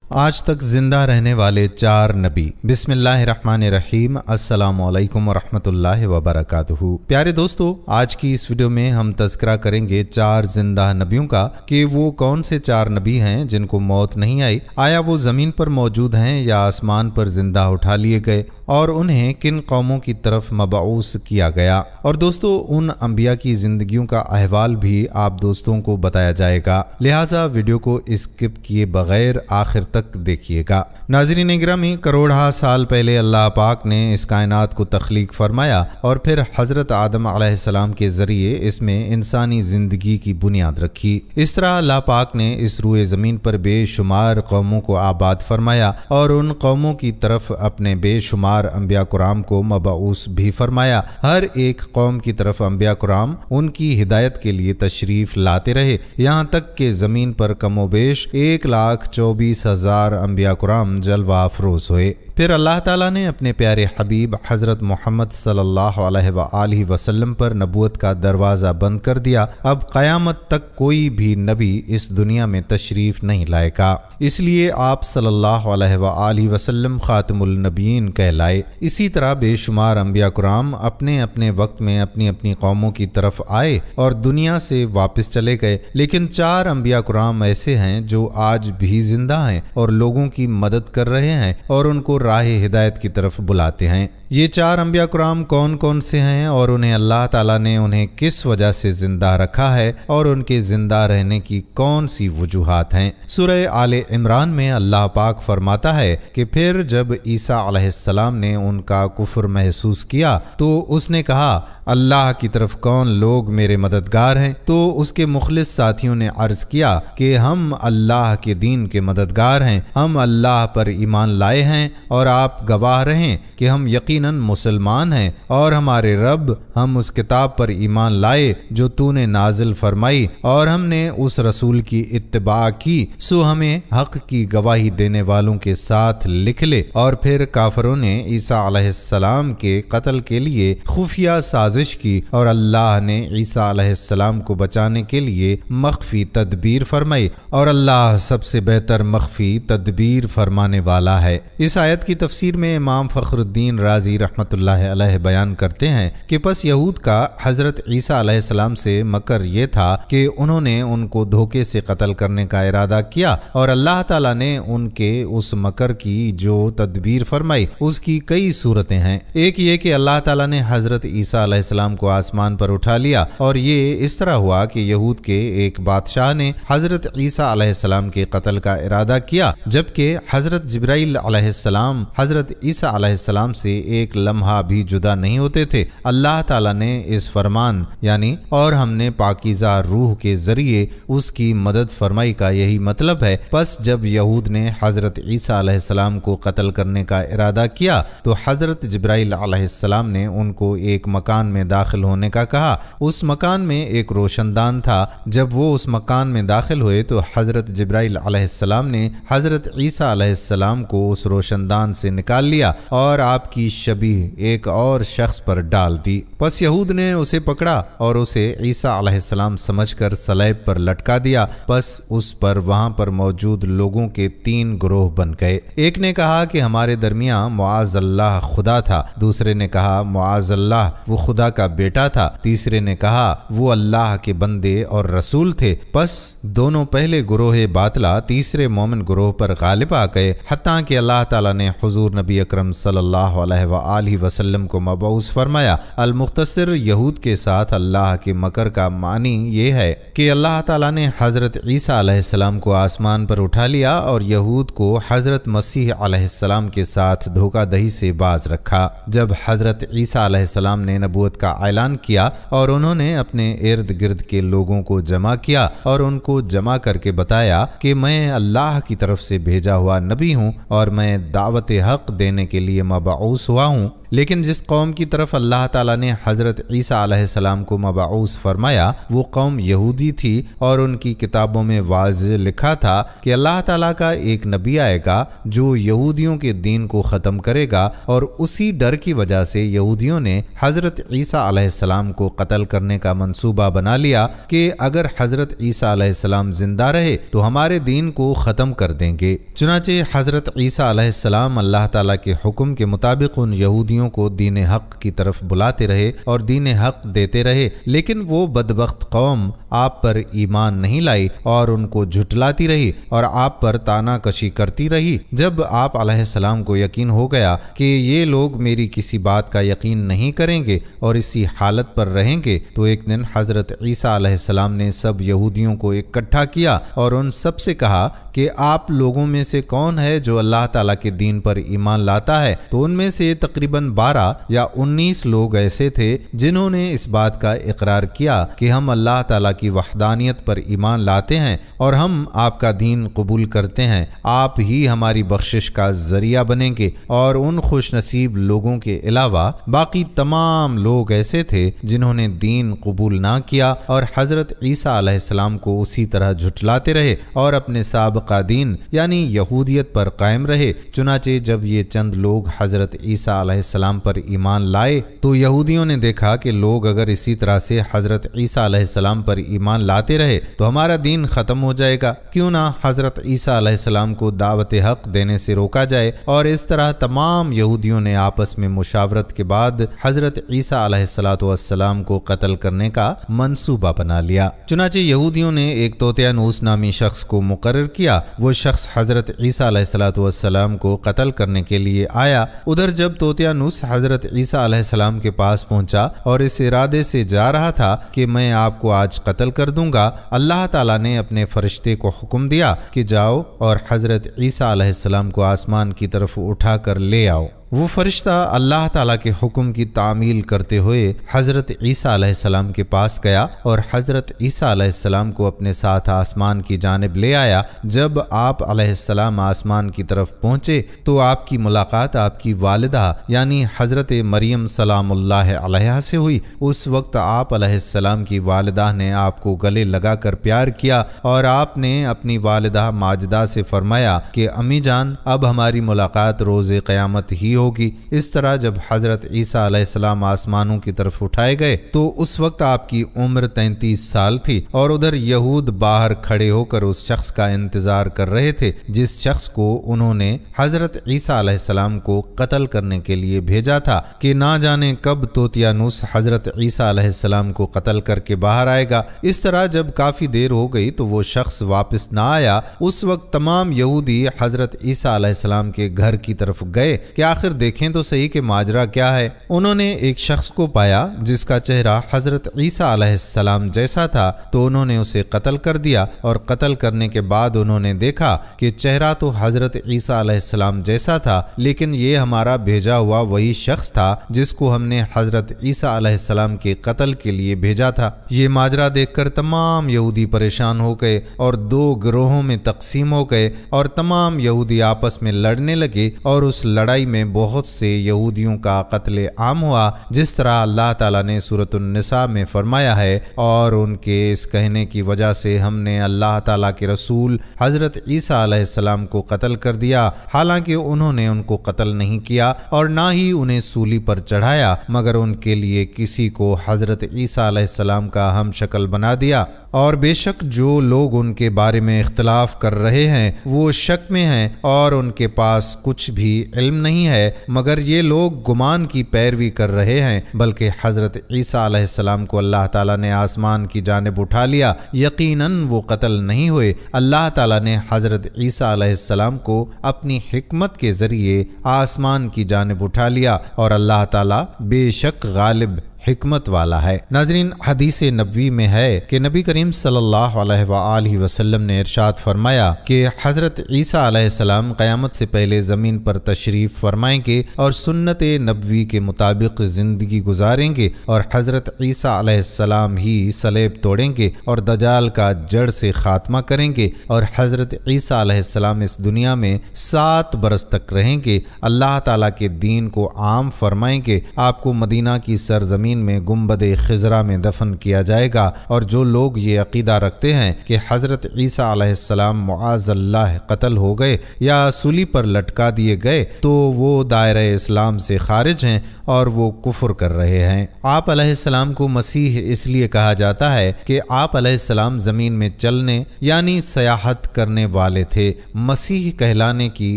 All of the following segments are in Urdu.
آج تک زندہ رہنے والے 4 نبی۔ بسم اللہ الرحمن الرحیم۔ السلام علیکم ورحمۃ اللہ وبرکاتہ۔ پیارے دوستو، آج کی اس ویڈیو میں ہم تذکرہ کریں گے 4 زندہ نبیوں کا کہ وہ کون سے 4 نبی ہیں جن کو موت نہیں آئی، آیا وہ زمین پر موجود ہیں یا آسمان پر زندہ اٹھا لیے گئے، اور انہیں کن قوموں کی طرف مبعوث کیا گیا۔ اور دوستو، ان انبیاء کی زندگیوں کا احوال بھی آپ دوستوں کو بتایا جائے گا، لہٰذا ویڈیو کو اسکپ کیے بغیر آخر تک دیکھیے گا۔ ناظرین گرامی، کروڑہ سال پہلے اللہ پاک نے اس کائنات کو تخلیق فرمایا اور پھر حضرت آدم علیہ السلام کے ذریعے اس میں انسانی زندگی کی بنیاد رکھی۔ اس طرح اللہ پاک نے اس روئے زمین پر بے شمار قوموں کو آباد فرمایا اور ان قوموں کی طرف اپنے بے شمار انبیاء کرام کو مبعوث بھی فرمایا۔ ہر ایک قوم کی طرف انبیاء کرام ان کی ہدایت کے لیے تشریف لاتے رہے، یہاں تک کہ زمین پر کم و بیش 1,24,000 انبیاء کرام جلوہ افروز ہوئے۔ پھر اللہ تعالیٰ نے اپنے پیارے حبیب حضرت محمد صلی اللہ علیہ وآلہ وسلم پر نبوت کا دروازہ بند کر دیا۔ اب قیامت تک کوئی بھی نبی اس دنیا میں تشریف نہیں لائے گا، اس لیے آپ صلی اللہ علیہ وآلہ وسلم خاتم النبیین کہلائے۔ اسی طرح بے شمار انبیاء کرام اپنے اپنے وقت میں اپنی اپنی قوموں کی طرف آئے اور دنیا سے واپس چلے گئے، لیکن 4 انبیاء کرام ایسے ہیں جو آج بھی زندہ ہیں اور لوگوں کی مدد کر رہے ہیں اور ان کو راہ ہدایت کی طرف بلاتے ہیں۔ یہ 4 انبیاء کرام کون کون سے ہیں اور انہیں اللہ تعالیٰ نے انہیں کس وجہ سے زندہ رکھا ہے اور ان کے زندہ رہنے کی کون سی وجوہات ہیں؟ سورہ آل عمران میں اللہ پاک فرماتا ہے کہ پھر جب عیسیٰ علیہ السلام نے ان کا کفر محسوس کیا تو اس نے کہا، اللہ کی طرف کون لوگ میرے مددگار ہیں؟ تو اس کے مخلص ساتھیوں نے عرض کیا کہ ہم اللہ کے دین کے مددگار ہیں، ہم اللہ پر ایمان لائے ہیں اور آپ گواہ رہیں کہ ہم یقیناً مسلمان ہیں، اور ہمارے رب، ہم اس کتاب پر ایمان لائے جو تو نے نازل فرمائی اور ہم نے اس رسول کی اتباع کی، سو ہمیں حق کی گواہی دینے والوں کے ساتھ لکھ لے۔ اور پھر کافروں نے عیسیٰ علیہ السلام کے قتل کے لیے خفیہ سازش کی اور اللہ نے عیسیٰ علیہ السلام کو بچانے کے لیے مخفی تدبیر فرمائی، اور اللہ سب سے بہتر مخفی تدبیر فرمانے والا ہے۔ اس آیت کی تفسیر میں امام فخر الدین رازی رحمۃ اللہ علیہ بیان کرتے ہیں کہ پس یہود کا حضرت عیسیٰ علیہ السلام سے مکر یہ تھا کہ انہوں نے ان کو دھوکے سے قتل کرنے کا ارادہ کیا، اور اللہ تعالیٰ نے ان کے اس مکر کی جو تدبیر فرمائی اس کی کئی صورتیں ہیں۔ ایک یہ کہ اللہ تعالیٰ نے حضرت عیسیٰ علیہ السلام کو آسمان پر اٹھا لیا، اور یہ اس طرح ہوا کہ یہود کے ایک بادشاہ نے حضرت عیسیٰ علیہ السلام کے قتل کا ارادہ کیا، جبکہ حضرت جبرائیل علیہ السلام حضرت عیسیٰ علیہ السلام سے ایک لمحہ بھی جدا نہیں ہوتے تھے۔ اللہ تعالیٰ نے اس فرمان یعنی اور ہم نے پاکیزہ روح کے ذریعے اس کی مدد فرمائی کا یہی مطلب ہے۔ پس جب یہود نے حضرت عیسیٰ علیہ السلام کو قتل کرنے کا ارادہ کیا تو حضرت جبرائیل علیہ السلام نے ان کو ایک مکان میں داخل ہونے کا کہا۔ اس مکان میں ایک روشن دان تھا۔ جب وہ اس مکان میں داخل ہوئے تو حضرت جبرائیل علیہ السلام نے حضرت عیسیٰ علیہ السلام کو اس روشن دان سے نکال لیا اور آپ کی شبیہ ایک اور شخص پر ڈال دی۔ پس یہود نے اسے پکڑا اور اسے عیسیٰ علیہ السلام سمجھ کر صلیب پر لٹکا دیا۔ پس اس پر وہاں پر موجود لوگوں کے 3 گروہ بن گئے۔ ایک نے کہا کہ ہمارے درمیان معاذ اللہ خدا تھا، دوسرے نے کہا معاذ اللہ وہ خدا کا بیٹا تھا، تیسرے نے کہا وہ اللہ کے بندے اور رسول تھے۔ پس دونوں پہلے گروہ باطلہ تیسرے مومن گروہ پر غالب آ گئے، حتیٰ کہ اللہ تعالیٰ نے حضور نبی اکرم صلی اللہ علیہ وآلہ وسلم کو مبعوث فرمایا۔ المختصر، یہود کے ساتھ اللہ کے مکر کا معنی یہ ہے کہ اللہ تعالیٰ نے حضرت عیسیٰ علیہ السلام کو آسمان پر اٹھا لیا اور یہود کو حضرت مسیح علیہ السلام کے ساتھ دھوکہ دہی سے باز رکھا۔ جب حضرت عیسیٰ علیہ السلام نے نبوت کا اعلان کیا اور انہوں نے اپنے ارد گرد کے لوگوں کو جمع کیا اور ان کو جمع کر کے بتایا کہ میں اللہ کی طرف سے بھیجا ہوا نبی ہوں اور میں دعوت حق دینے کے لیے مبعوث ہوا ہوں، لیکن جس قوم کی طرف اللہ تعالیٰ نے حضرت عیسیٰ علیہ السلام کو مبعوث فرمایا وہ قوم یہودی تھی، اور ان کی کتابوں میں واضح لکھا تھا کہ اللہ تعالیٰ کا ایک نبی آئے گا جو یہودیوں کے دین کو ختم کرے گا، اور اسی ڈر کی وجہ سے یہودیوں نے حضرت عیسیٰ علیہ السلام کو قتل کرنے کا منصوبہ بنا لیا کہ اگر حضرت عیسیٰ علیہ السلام زندہ رہے تو ہمارے دین کو ختم کر دیں گے۔ چنانچہ حضرت عیسیٰ علیہ السلام اللہ تعالیٰ کے حکم کے مطابق ان یہودیوں کو دین حق کی طرف بلاتے رہے اور دین حق دیتے رہے، لیکن وہ بدبخت قوم آپ پر ایمان نہیں لائی اور ان کو جھٹلاتی رہی اور آپ پر تانا کشی کرتی رہی۔ جب آپ علیہ السلام کو یقین ہو گیا کہ یہ لوگ میری کسی بات کا یقین نہیں کریں گے اور اسی حالت پر رہیں گے، تو ایک دن حضرت عیسیٰ علیہ السلام نے سب یہودیوں کو اکٹھا کیا اور ان سب سے کہا کہ آپ لوگوں میں سے کون ہے جو اللہ تعالیٰ کے دین پر ایمان لاتا ہے؟ تو ان میں سے تقریباً 12 یا 19 لوگ ایسے تھے جنہوں نے اس بات کا اقرار کیا کہ ہم اللہ تعالیٰ کی وحدانیت پر ایمان لاتے ہیں اور ہم آپ کا دین قبول کرتے ہیں، آپ ہی ہماری بخشش کا ذریعہ بنیں گے۔ اور ان خوش نصیب لوگوں کے علاوہ باقی تمام لوگ ایسے تھے جنہوں نے دین قبول نہ کیا اور حضرت عیسیٰ علیہ السلام کو اسی طرح جھٹلاتے رہے اور اپنے سابقہ دین یعنی یہودیت پر قائم رہے۔ چنانچہ جب یہ چند لوگ حضرت عیسیٰ علیہ السلام پر ایمان لائے تو یہودیوں نے دیکھا کہ لوگ اگر اسی طرح سے حضرت عیسیٰ علیہ السلام پر ایمان لاتے رہے تو ہمارا دین ختم ہو جائے گا، کیوں نہ حضرت عیسیٰ علیہ السلام کو دعوت حق دینے سے روکا جائے۔ اور اس طرح تمام یہودیوں نے آپس میں مشاورت کے بعد حضرت عیسیٰ علیہ السلام کو قتل کرنے کا منصوبہ بنا لیا۔ چنانچہ یہودیوں نے ایک توتیانوس نامی شخص کو مقرر کیا، وہ شخص حضرت عیسیٰ علیہ السلام کو قتل کرنے کے لیے آیا۔ ادھر جب توتیانوس حضرت عیسیٰ علیہ السلام کے پاس پہنچا اور اس ارادے سے جا رہا تھا کہ میں آپ کو آج قتل کر دوں گا، اللہ تعالیٰ نے اپنے فرشتے کو حکم دیا کہ جاؤ اور حضرت عیسیٰ علیہ السلام کو آسمان کی طرف اٹھا کر لے آؤ۔ وہ فرشتہ اللہ تعالیٰ کے حکم کی تعمیل کرتے ہوئے حضرت عیسیٰ علیہ السلام کے پاس گیا اور حضرت عیسیٰ علیہ السلام کو اپنے ساتھ آسمان کی جانب لے آیا۔ جب آپ علیہ السلام آسمان کی طرف پہنچے تو آپ کی ملاقات آپ کی والدہ یعنی حضرت مریم سلام اللہ علیہا سے ہوئی۔ اس وقت آپ علیہ السلام کی والدہ نے آپ کو گلے لگا کر پیار کیا اور آپ نے اپنی والدہ ماجدہ سے فرمایا کہ امی جان اب ہماری ملاقات روز قیامت ہی ہوگی۔ اس طرح جب حضرت عیسیٰ علیہ السلام آسمانوں کی طرف اٹھائے گئے تو اس وقت آپ کی عمر 33 سال تھی، اور ادھر یہود باہر کھڑے ہو کر اس شخص کا انتظار کر رہے تھے جس شخص کو انہوں نے حضرت عیسیٰ علیہ السلام کو قتل کرنے کے لیے بھیجا تھا کہ نہ جانے کب توتیانوس حضرت عیسیٰ علیہ السلام کو قتل کر کے باہر آئے گا۔ اس طرح جب کافی دیر ہو گئی تو وہ شخص واپس نہ آیا۔ اس وقت تمام یہودی حضرت عیسیٰ علیہ السلام کے گھر کی طرف گئے کہ آخر دیکھیں تو صحیح کہ ماجرا کیا ہے۔ انہوں نے ایک شخص کو پایا جس کا چہرہ حضرت عیسیٰ علیہ السلام جیسا تھا، تو انہوں نے اسے قتل کر دیا، اور قتل کرنے کے بعد انہوں نے دیکھا کہ چہرہ تو حضرت عیسیٰ علیہ السلام جیسا تھا، لیکن یہ ہمارا بھیجا ہوا وہی شخص تھا جس کو ہم نے حضرت عیسیٰ علیہ السلام کے قتل کے لیے بھیجا تھا۔ یہ ماجرا دیکھ کر تمام یہودی پریشان ہو گئے اور 2 گروہوں میں تقسیم ہو گئے، اور تمام یہودی آپس میں لڑنے لگے، اور اس لڑائی میں بہت سے یہودیوں کا قتل عام ہوا، جس طرح اللہ تعالیٰ نے سورۃ النساء میں فرمایا ہے۔ اور ان کے اس کہنے کی وجہ سے ہم نے اللہ تعالیٰ کے رسول حضرت عیسیٰ علیہ السلام کو قتل کر دیا، حالانکہ انہوں نے ان کو قتل نہیں کیا اور نہ ہی انہیں سولی پر چڑھایا، مگر ان کے لیے کسی کو حضرت عیسیٰ علیہ السلام کا ہم شکل بنا دیا۔ اور بے شک جو لوگ ان کے بارے میں اختلاف کر رہے ہیں وہ شک میں ہیں اور ان کے پاس کچھ بھی علم نہیں ہے، مگر یہ لوگ گمان کی پیروی کر رہے ہیں، بلکہ حضرت عیسیٰ علیہ السلام کو اللہ تعالیٰ نے آسمان کی جانب اٹھا لیا، یقیناً وہ قتل نہیں ہوئے۔ اللہ تعالیٰ نے حضرت عیسیٰ علیہ السلام کو اپنی حکمت کے ذریعے آسمان کی جانب اٹھا لیا، اور اللہ تعالیٰ بے شک غالب حکمت والا ہے۔ ناظرین، حدیث نبوی میں ہے کہ نبی کریم صلی اللہ علیہ وآلہ وسلم نے ارشاد فرمایا کہ حضرت عیسیٰ علیہ السلام قیامت سے پہلے زمین پر تشریف فرمائیں گے اور سنت نبوی کے مطابق زندگی گزاریں گے، اور حضرت عیسیٰ علیہ السلام ہی صلیب توڑیں گے اور دجال کا جڑ سے خاتمہ کریں گے، اور حضرت عیسیٰ علیہ السلام اس دنیا میں 7 برس تک رہیں گے، اللہ تعالیٰ کے دین کو عام فرمائیں گے، آپ کو مدینہ کی سرزمین میں گنبد خضرا میں دفن کیا جائے گا، اور جو لوگ یہ عقیدہ رکھتے ہیں کہ حضرت عیسیٰ علیہ السلام معاذ اللہ قتل ہو گئے یا سولی پر لٹکا دیے گئے تو وہ دائرہ اسلام سے خارج ہیں اور وہ کفر کر رہے ہیں۔ آپ علیہ السلام کو مسیح اس لیے کہا جاتا ہے کہ آپ علیہ السلام زمین میں چلنے یعنی سیاحت کرنے والے تھے۔ مسیح کہلانے کی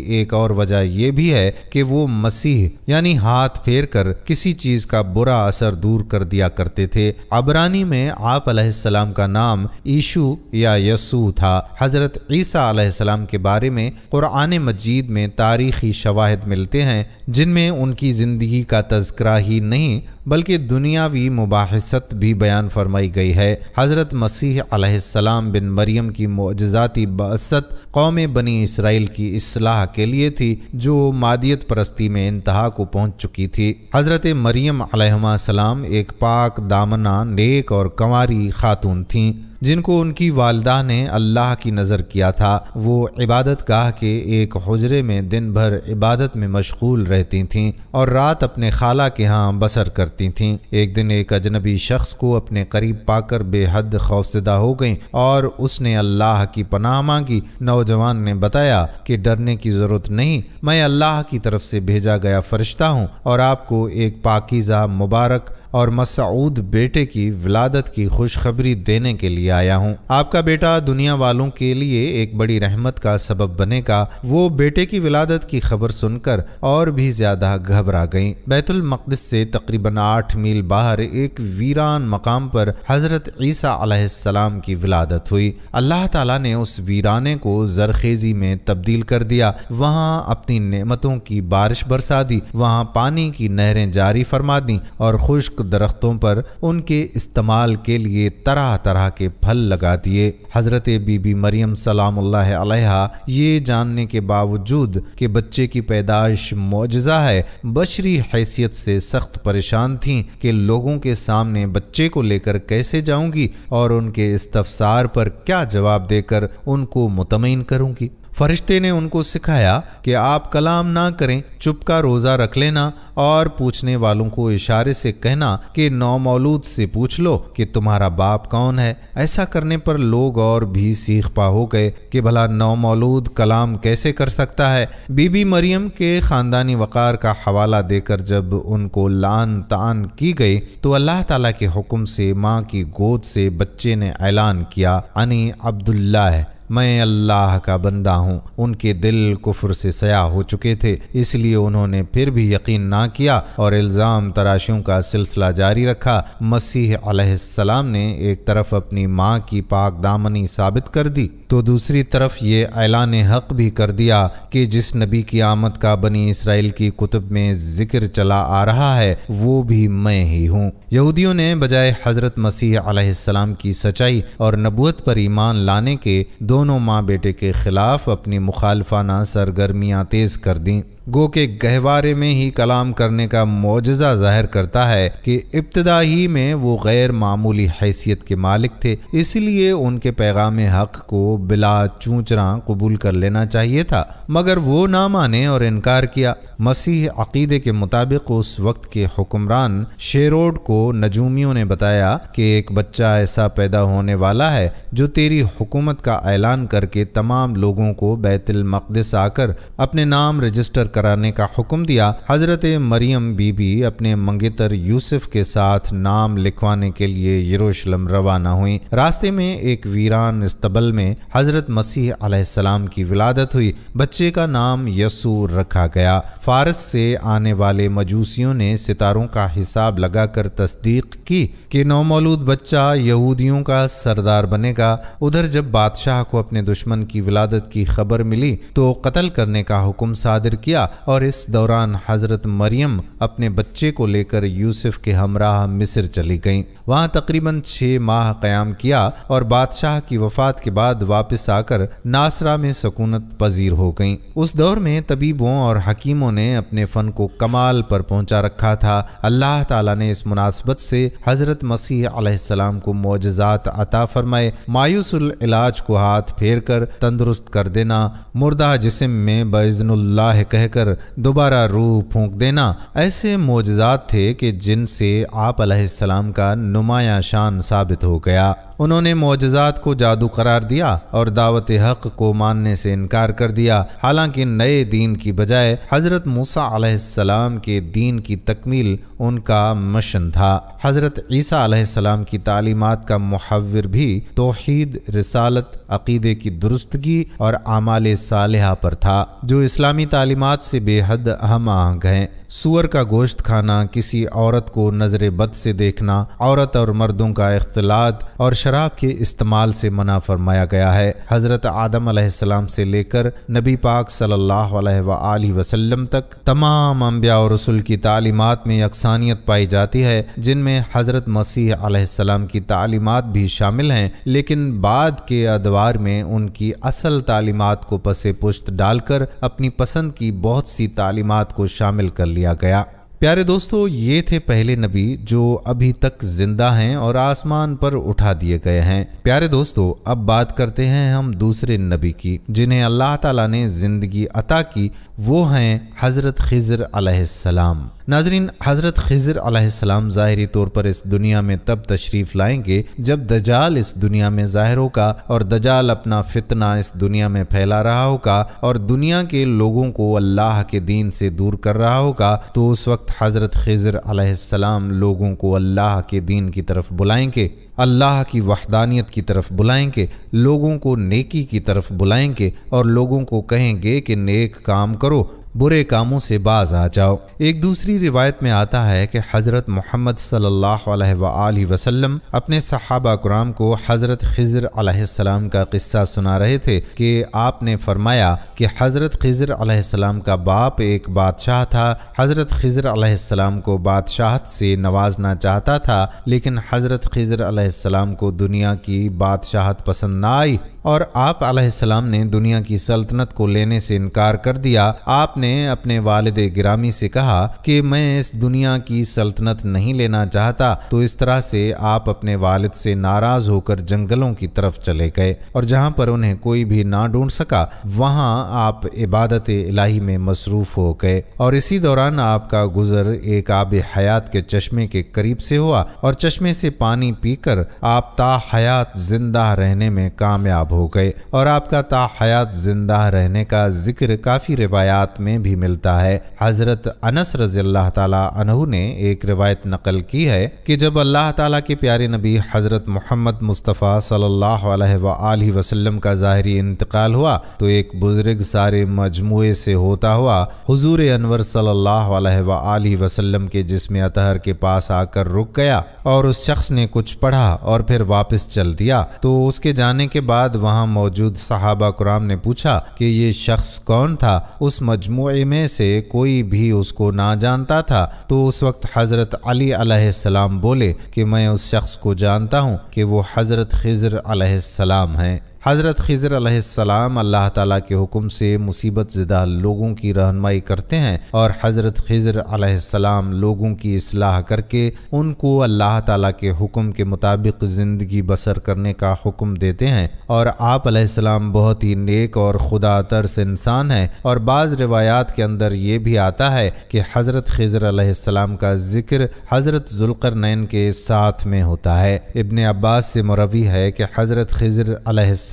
ایک اور وجہ یہ بھی ہے کہ وہ مسیح یعنی ہاتھ پھیر کر کسی چیز کا برا اثر دور کر دیا کرتے تھے۔ عبرانی میں آپ علیہ السلام کا نام یشوع یا یسوع تھا۔ حضرت عیسیٰ علیہ السلام کے بارے میں قرآن مجید میں تاریخی شواہد ملتے ہیں جن میں ان کی زندگی کا تذکرہ ہی نہیں بلکہ دنیاوی مباحثت بھی بیان فرمائی گئی ہے۔ حضرت مسیح علیہ السلام بن مریم کی معجزاتی بعثت قوم بنی اسرائیل کی اصلاح کے لیے تھی جو مادیت پرستی میں انتہا کو پہنچ چکی تھی۔ حضرت مریم علیہ السلام ایک پاک دامنہ، نیک اور کنواری خاتون تھیں جن کو ان کی والدہ نے اللہ کی نظر کیا تھا۔ وہ عبادت گاہ کے ایک حجرے میں دن بھر عبادت میں مشغول رہتی تھیں اور رات اپنے خالہ کے ہاں بسر کرتی تھیں۔ ایک دن ایک اجنبی شخص کو اپنے قریب پا کر بے حد خوفزدہ ہو گئیں اور اس نے اللہ کی پناہ مانگی۔ نوجوان نے بتایا کہ ڈرنے کی ضرورت نہیں، میں اللہ کی طرف سے بھیجا گیا فرشتہ ہوں اور آپ کو ایک پاکیزہ، مبارک اور مسعود بیٹے کی ولادت کی خوشخبری دینے کے لیے آیا ہوں۔ آپ کا بیٹا دنیا والوں کے لیے ایک بڑی رحمت کا سبب بنے گا۔ وہ بیٹے کی ولادت کی خبر سن کر اور بھی زیادہ گھبرا گئیں۔ بیت المقدس سے تقریباً 8 میل باہر ایک ویران مقام پر حضرت عیسیٰ علیہ السلام کی ولادت ہوئی۔ اللہ تعالیٰ نے اس ویرانے کو زرخیزی میں تبدیل کر دیا، وہاں اپنی نعمتوں کی بارش برسا دی، وہاں پانی کی نہریں جاری فرما دیں اور خشک درختوں پر ان کے استعمال کے لیے طرح طرح کے پھل لگا دیے۔ حضرت بی بی مریم سلام اللہ علیہا یہ جاننے کے باوجود کہ بچے کی پیدائش معجزہ ہے، بشری حیثیت سے سخت پریشان تھیں کہ لوگوں کے سامنے بچے کو لے کر کیسے جاؤں گی اور ان کے استفسار پر کیا جواب دے کر ان کو مطمئن کروں گی۔ فرشتے نے ان کو سکھایا کہ آپ کلام نہ کریں، چپ کا روزہ رکھ لینا اور پوچھنے والوں کو اشارے سے کہنا کہ نومولود سے پوچھ لو کہ تمہارا باپ کون ہے۔ ایسا کرنے پر لوگ اور بھی سیخ پا ہو گئے کہ بھلا نومولود کلام کیسے کر سکتا ہے۔ بی بی مریم کے خاندانی وقار کا حوالہ دے کر جب ان کو لعن طعن کی گئی تو اللہ تعالیٰ کے حکم سے ماں کی گود سے بچے نے اعلان کیا، انی عبداللہ، میں اللہ کا بندہ ہوں۔ ان کے دل کفر سے سیاہ ہو چکے تھے، اس لیے انہوں نے پھر بھی یقین نہ کیا اور الزام تراشیوں کا سلسلہ جاری رکھا۔ مسیح علیہ السلام نے ایک طرف اپنی ماں کی پاک دامنی ثابت کر دی تو دوسری طرف یہ اعلان حق بھی کر دیا کہ جس نبی کی آمد کا بنی اسرائیل کی کتب میں ذکر چلا آ رہا ہے وہ بھی میں ہی ہوں۔ یہودیوں نے بجائے حضرت مسیح علیہ السلام کی سچائی اور نبوت پر ایمان لانے کے دونوں ماں بیٹے کے خلاف اپنی مخالفانہ سرگرمیاں تیز کر دیں۔ گو کہ گہوارے میں ہی کلام کرنے کا معجزہ ظاہر کرتا ہے کہ ابتدا ہی میں وہ غیر معمولی حیثیت کے مالک تھے، اس لیے ان کے پیغام حق کو بلا چونچراں قبول کر لینا چاہیے تھا، مگر وہ نہ مانے اور انکار کیا۔ مسیح عقیدے کے مطابق اس وقت کے حکمران شیروڈ کو نجومیوں نے بتایا کہ ایک بچہ ایسا پیدا ہونے والا ہے جو تیری حکومت کا اعلان کر کے تمام لوگوں کو بیت المقدس آ کر اپنے نام رجسٹر کرانے کا حکم دیا۔ حضرت مریم بی بی اپنے منگیتر یوسف کے ساتھ نام لکھوانے کے لیے یروشلم روانہ ہوئیں۔ راستے میں ایک ویران استبل میں حضرت مسیح علیہ السلام کی ولادت ہوئی۔ بچے کا نام یسوع رکھا گیا۔ فارس سے آنے والے مجوسیوں نے ستاروں کا حساب لگا کر تصدیق کی کہ نومولود بچہ یہودیوں کا سردار بنے گا۔ ادھر جب بادشاہ کو اپنے دشمن کی ولادت کی خبر ملی تو قتل کرنے کا حکم صادر کیا۔ دیا اور اس دوران حضرت مریم اپنے بچے کو لے کر یوسف کے ہمراہ مصر چلی گئیں۔ وہاں تقریباً 6 ماہ قیام کیا اور بادشاہ کی وفات کے بعد واپس آ کر ناصرہ میں سکونت پذیر ہو گئیں۔ اس دور میں طبیبوں اور حکیموں نے اپنے فن کو کمال پر پہنچا رکھا تھا۔ اللہ تعالیٰ نے اس مناسبت سے حضرت مسیح علیہ السلام کو معجزات عطا فرمائے۔ مایوس العلاج کو ہاتھ پھیر کر تندرست کر دینا، مردہ جسم میں باذن اللہ کہہ کر دوبارہ روح پھونک دینا، ایسے معجزات تھے کہ جن سے آپ علیہ السلام کا نمایاں شان ثابت ہو گیا۔ انہوں نے معجزات کو جادو قرار دیا اور دعوت حق کو ماننے سے انکار کر دیا، حالانکہ نئے دین کی بجائے حضرت موسیٰ علیہ السلام کے دین کی تکمیل ان کا مشن تھا۔ حضرت عیسیٰ علیہ السلام کی تعلیمات کا محور بھی توحید، رسالت، عقیدے کی درستگی اور اعمال صالحہ پر تھا، جو اسلامی تعلیمات سے بے حد ہم آہنگ ہیں۔ سور کا گوشت کھانا، کسی عورت کو نظر بد سے دیکھنا، عورت اور مردوں کا اختلاط اور شراب کے استعمال سے منع فرمایا گیا ہے۔ حضرت آدم علیہ السلام سے لے کر نبی پاک صلی اللہ علیہ وآلہ وسلم تک تمام انبیاء اور رسول کی تعلیمات میں یکسانیت پائی جاتی ہے، جن میں حضرت مسیح علیہ السلام کی تعلیمات بھی شامل ہیں، لیکن بعد کے ادوار میں ان کی اصل تعلیمات کو پس پشت ڈال کر اپنی پسند کی بہت سی تعلیمات کو شامل کر لیا گیا۔ پیارے دوستو، یہ تھے پہلے نبی جو ابھی تک زندہ ہیں اور آسمان پر اٹھا دیے گئے ہیں۔ پیارے دوستو، اب بات کرتے ہیں ہم دوسرے نبی کی جنہیں اللہ تعالیٰ نے زندگی عطا کی، وہ ہیں حضرت خضر علیہ السلام۔ ناظرین، حضرت خضر علیہ السلام ظاہری طور پر اس دنیا میں تب تشریف لائیں گے جب دجال اس دنیا میں ظاہر ہوگا اور دجال اپنا فتنہ اس دنیا میں پھیلا رہا ہوگا اور دنیا کے لوگوں کو اللہ کے دین سے دور کر رہا ہوگا، تو اس وقت حضرت خضر علیہ السلام لوگوں کو اللہ کے دین کی طرف بلائیں گے، اللہ کی وحدانیت کی طرف بلائیں گے، لوگوں کو نیکی کی طرف بلائیں گے اور لوگوں کو کہیں گے کہ نیک کام کرو، برے کاموں سے باز آ جاؤ۔ ایک دوسری روایت میں آتا ہے کہ حضرت محمد صلی اللہ علیہ وآلہ وسلم اپنے صحابہ کرام کو حضرت خضر علیہ السلام کا قصہ سنا رہے تھے کہ آپ نے فرمایا کہ حضرت خضر علیہ السلام کا باپ ایک بادشاہ تھا۔ حضرت خضر علیہ السلام کو بادشاہت سے نوازنا چاہتا تھا، لیکن حضرت خضر علیہ السلام کو دنیا کی بادشاہت پسند نہ آئی اور آپ علیہ السلام نے دنیا کی سلطنت کو لینے سے انکار کر دیا۔ آپ نے اپنے والد گرامی سے کہا کہ میں اس دنیا کی سلطنت نہیں لینا چاہتا، تو اس طرح سے آپ اپنے والد سے ناراض ہو کر جنگلوں کی طرف چلے گئے اور جہاں پر انہیں کوئی بھی نہ ڈھونڈ سکا وہاں آپ عبادت الہی میں مصروف ہو گئے، اور اسی دوران آپ کا گزر ایک آب حیات کے چشمے کے قریب سے ہوا اور چشمے سے پانی پی کر آپ تا حیات زندہ رہنے میں کامیاب ہو گئے، اور آپ کا تا حیات زندہ رہنے کا ذکر کافی روایات میں بھی ملتا ہے۔ حضرت انس رضی اللہ تعالیٰ عنہ نے ایک روایت نقل کی ہے کہ جب اللہ تعالیٰ کے پیارے نبی حضرت محمد مصطفیٰ صلی اللہ علیہ وآلہ وسلم کا ظاہری انتقال ہوا تو ایک بزرگ سارے مجموعے سے ہوتا ہوا حضور انور صلی اللہ علیہ وآلہ وسلم کے جسم اطہر کے پاس آ کر رک گیا، اور اس شخص نے کچھ پڑھا اور پھر واپس چل دیا۔ تو اس کے جانے کے بعد وہاں موجود صحابہ کرام نے پوچھا کہ یہ شخص کون تھا؟ اس مجموعے میں سے کوئی بھی اس کو نہ جانتا تھا؟ تو اس وقت حضرت علی علیہ السلام بولے کہ میں اس شخص کو جانتا ہوں کہ وہ حضرت خضر علیہ السلام ہیں۔ حضرت خضر علیہ السلام اللہ تعالیٰ کے حکم سے مصیبت زدہ لوگوں کی رہنمائی کرتے ہیں، اور حضرت خضر علیہ السلام لوگوں کی اصلاح کر کے ان کو اللہ تعالیٰ کے حکم کے مطابق زندگی بسر کرنے کا حکم دیتے ہیں، اور آپ علیہ السلام بہت ہی نیک اور خدا ترس انسان ہیں۔ اور بعض روایات کے اندر یہ بھی آتا ہے کہ حضرت خضر علیہ السلام کا ذکر حضرت ذوالقرنین کے ساتھ میں ہوتا ہے۔ ابن عباس سے مروی ہے کہ حضرت خضر علیہ السلام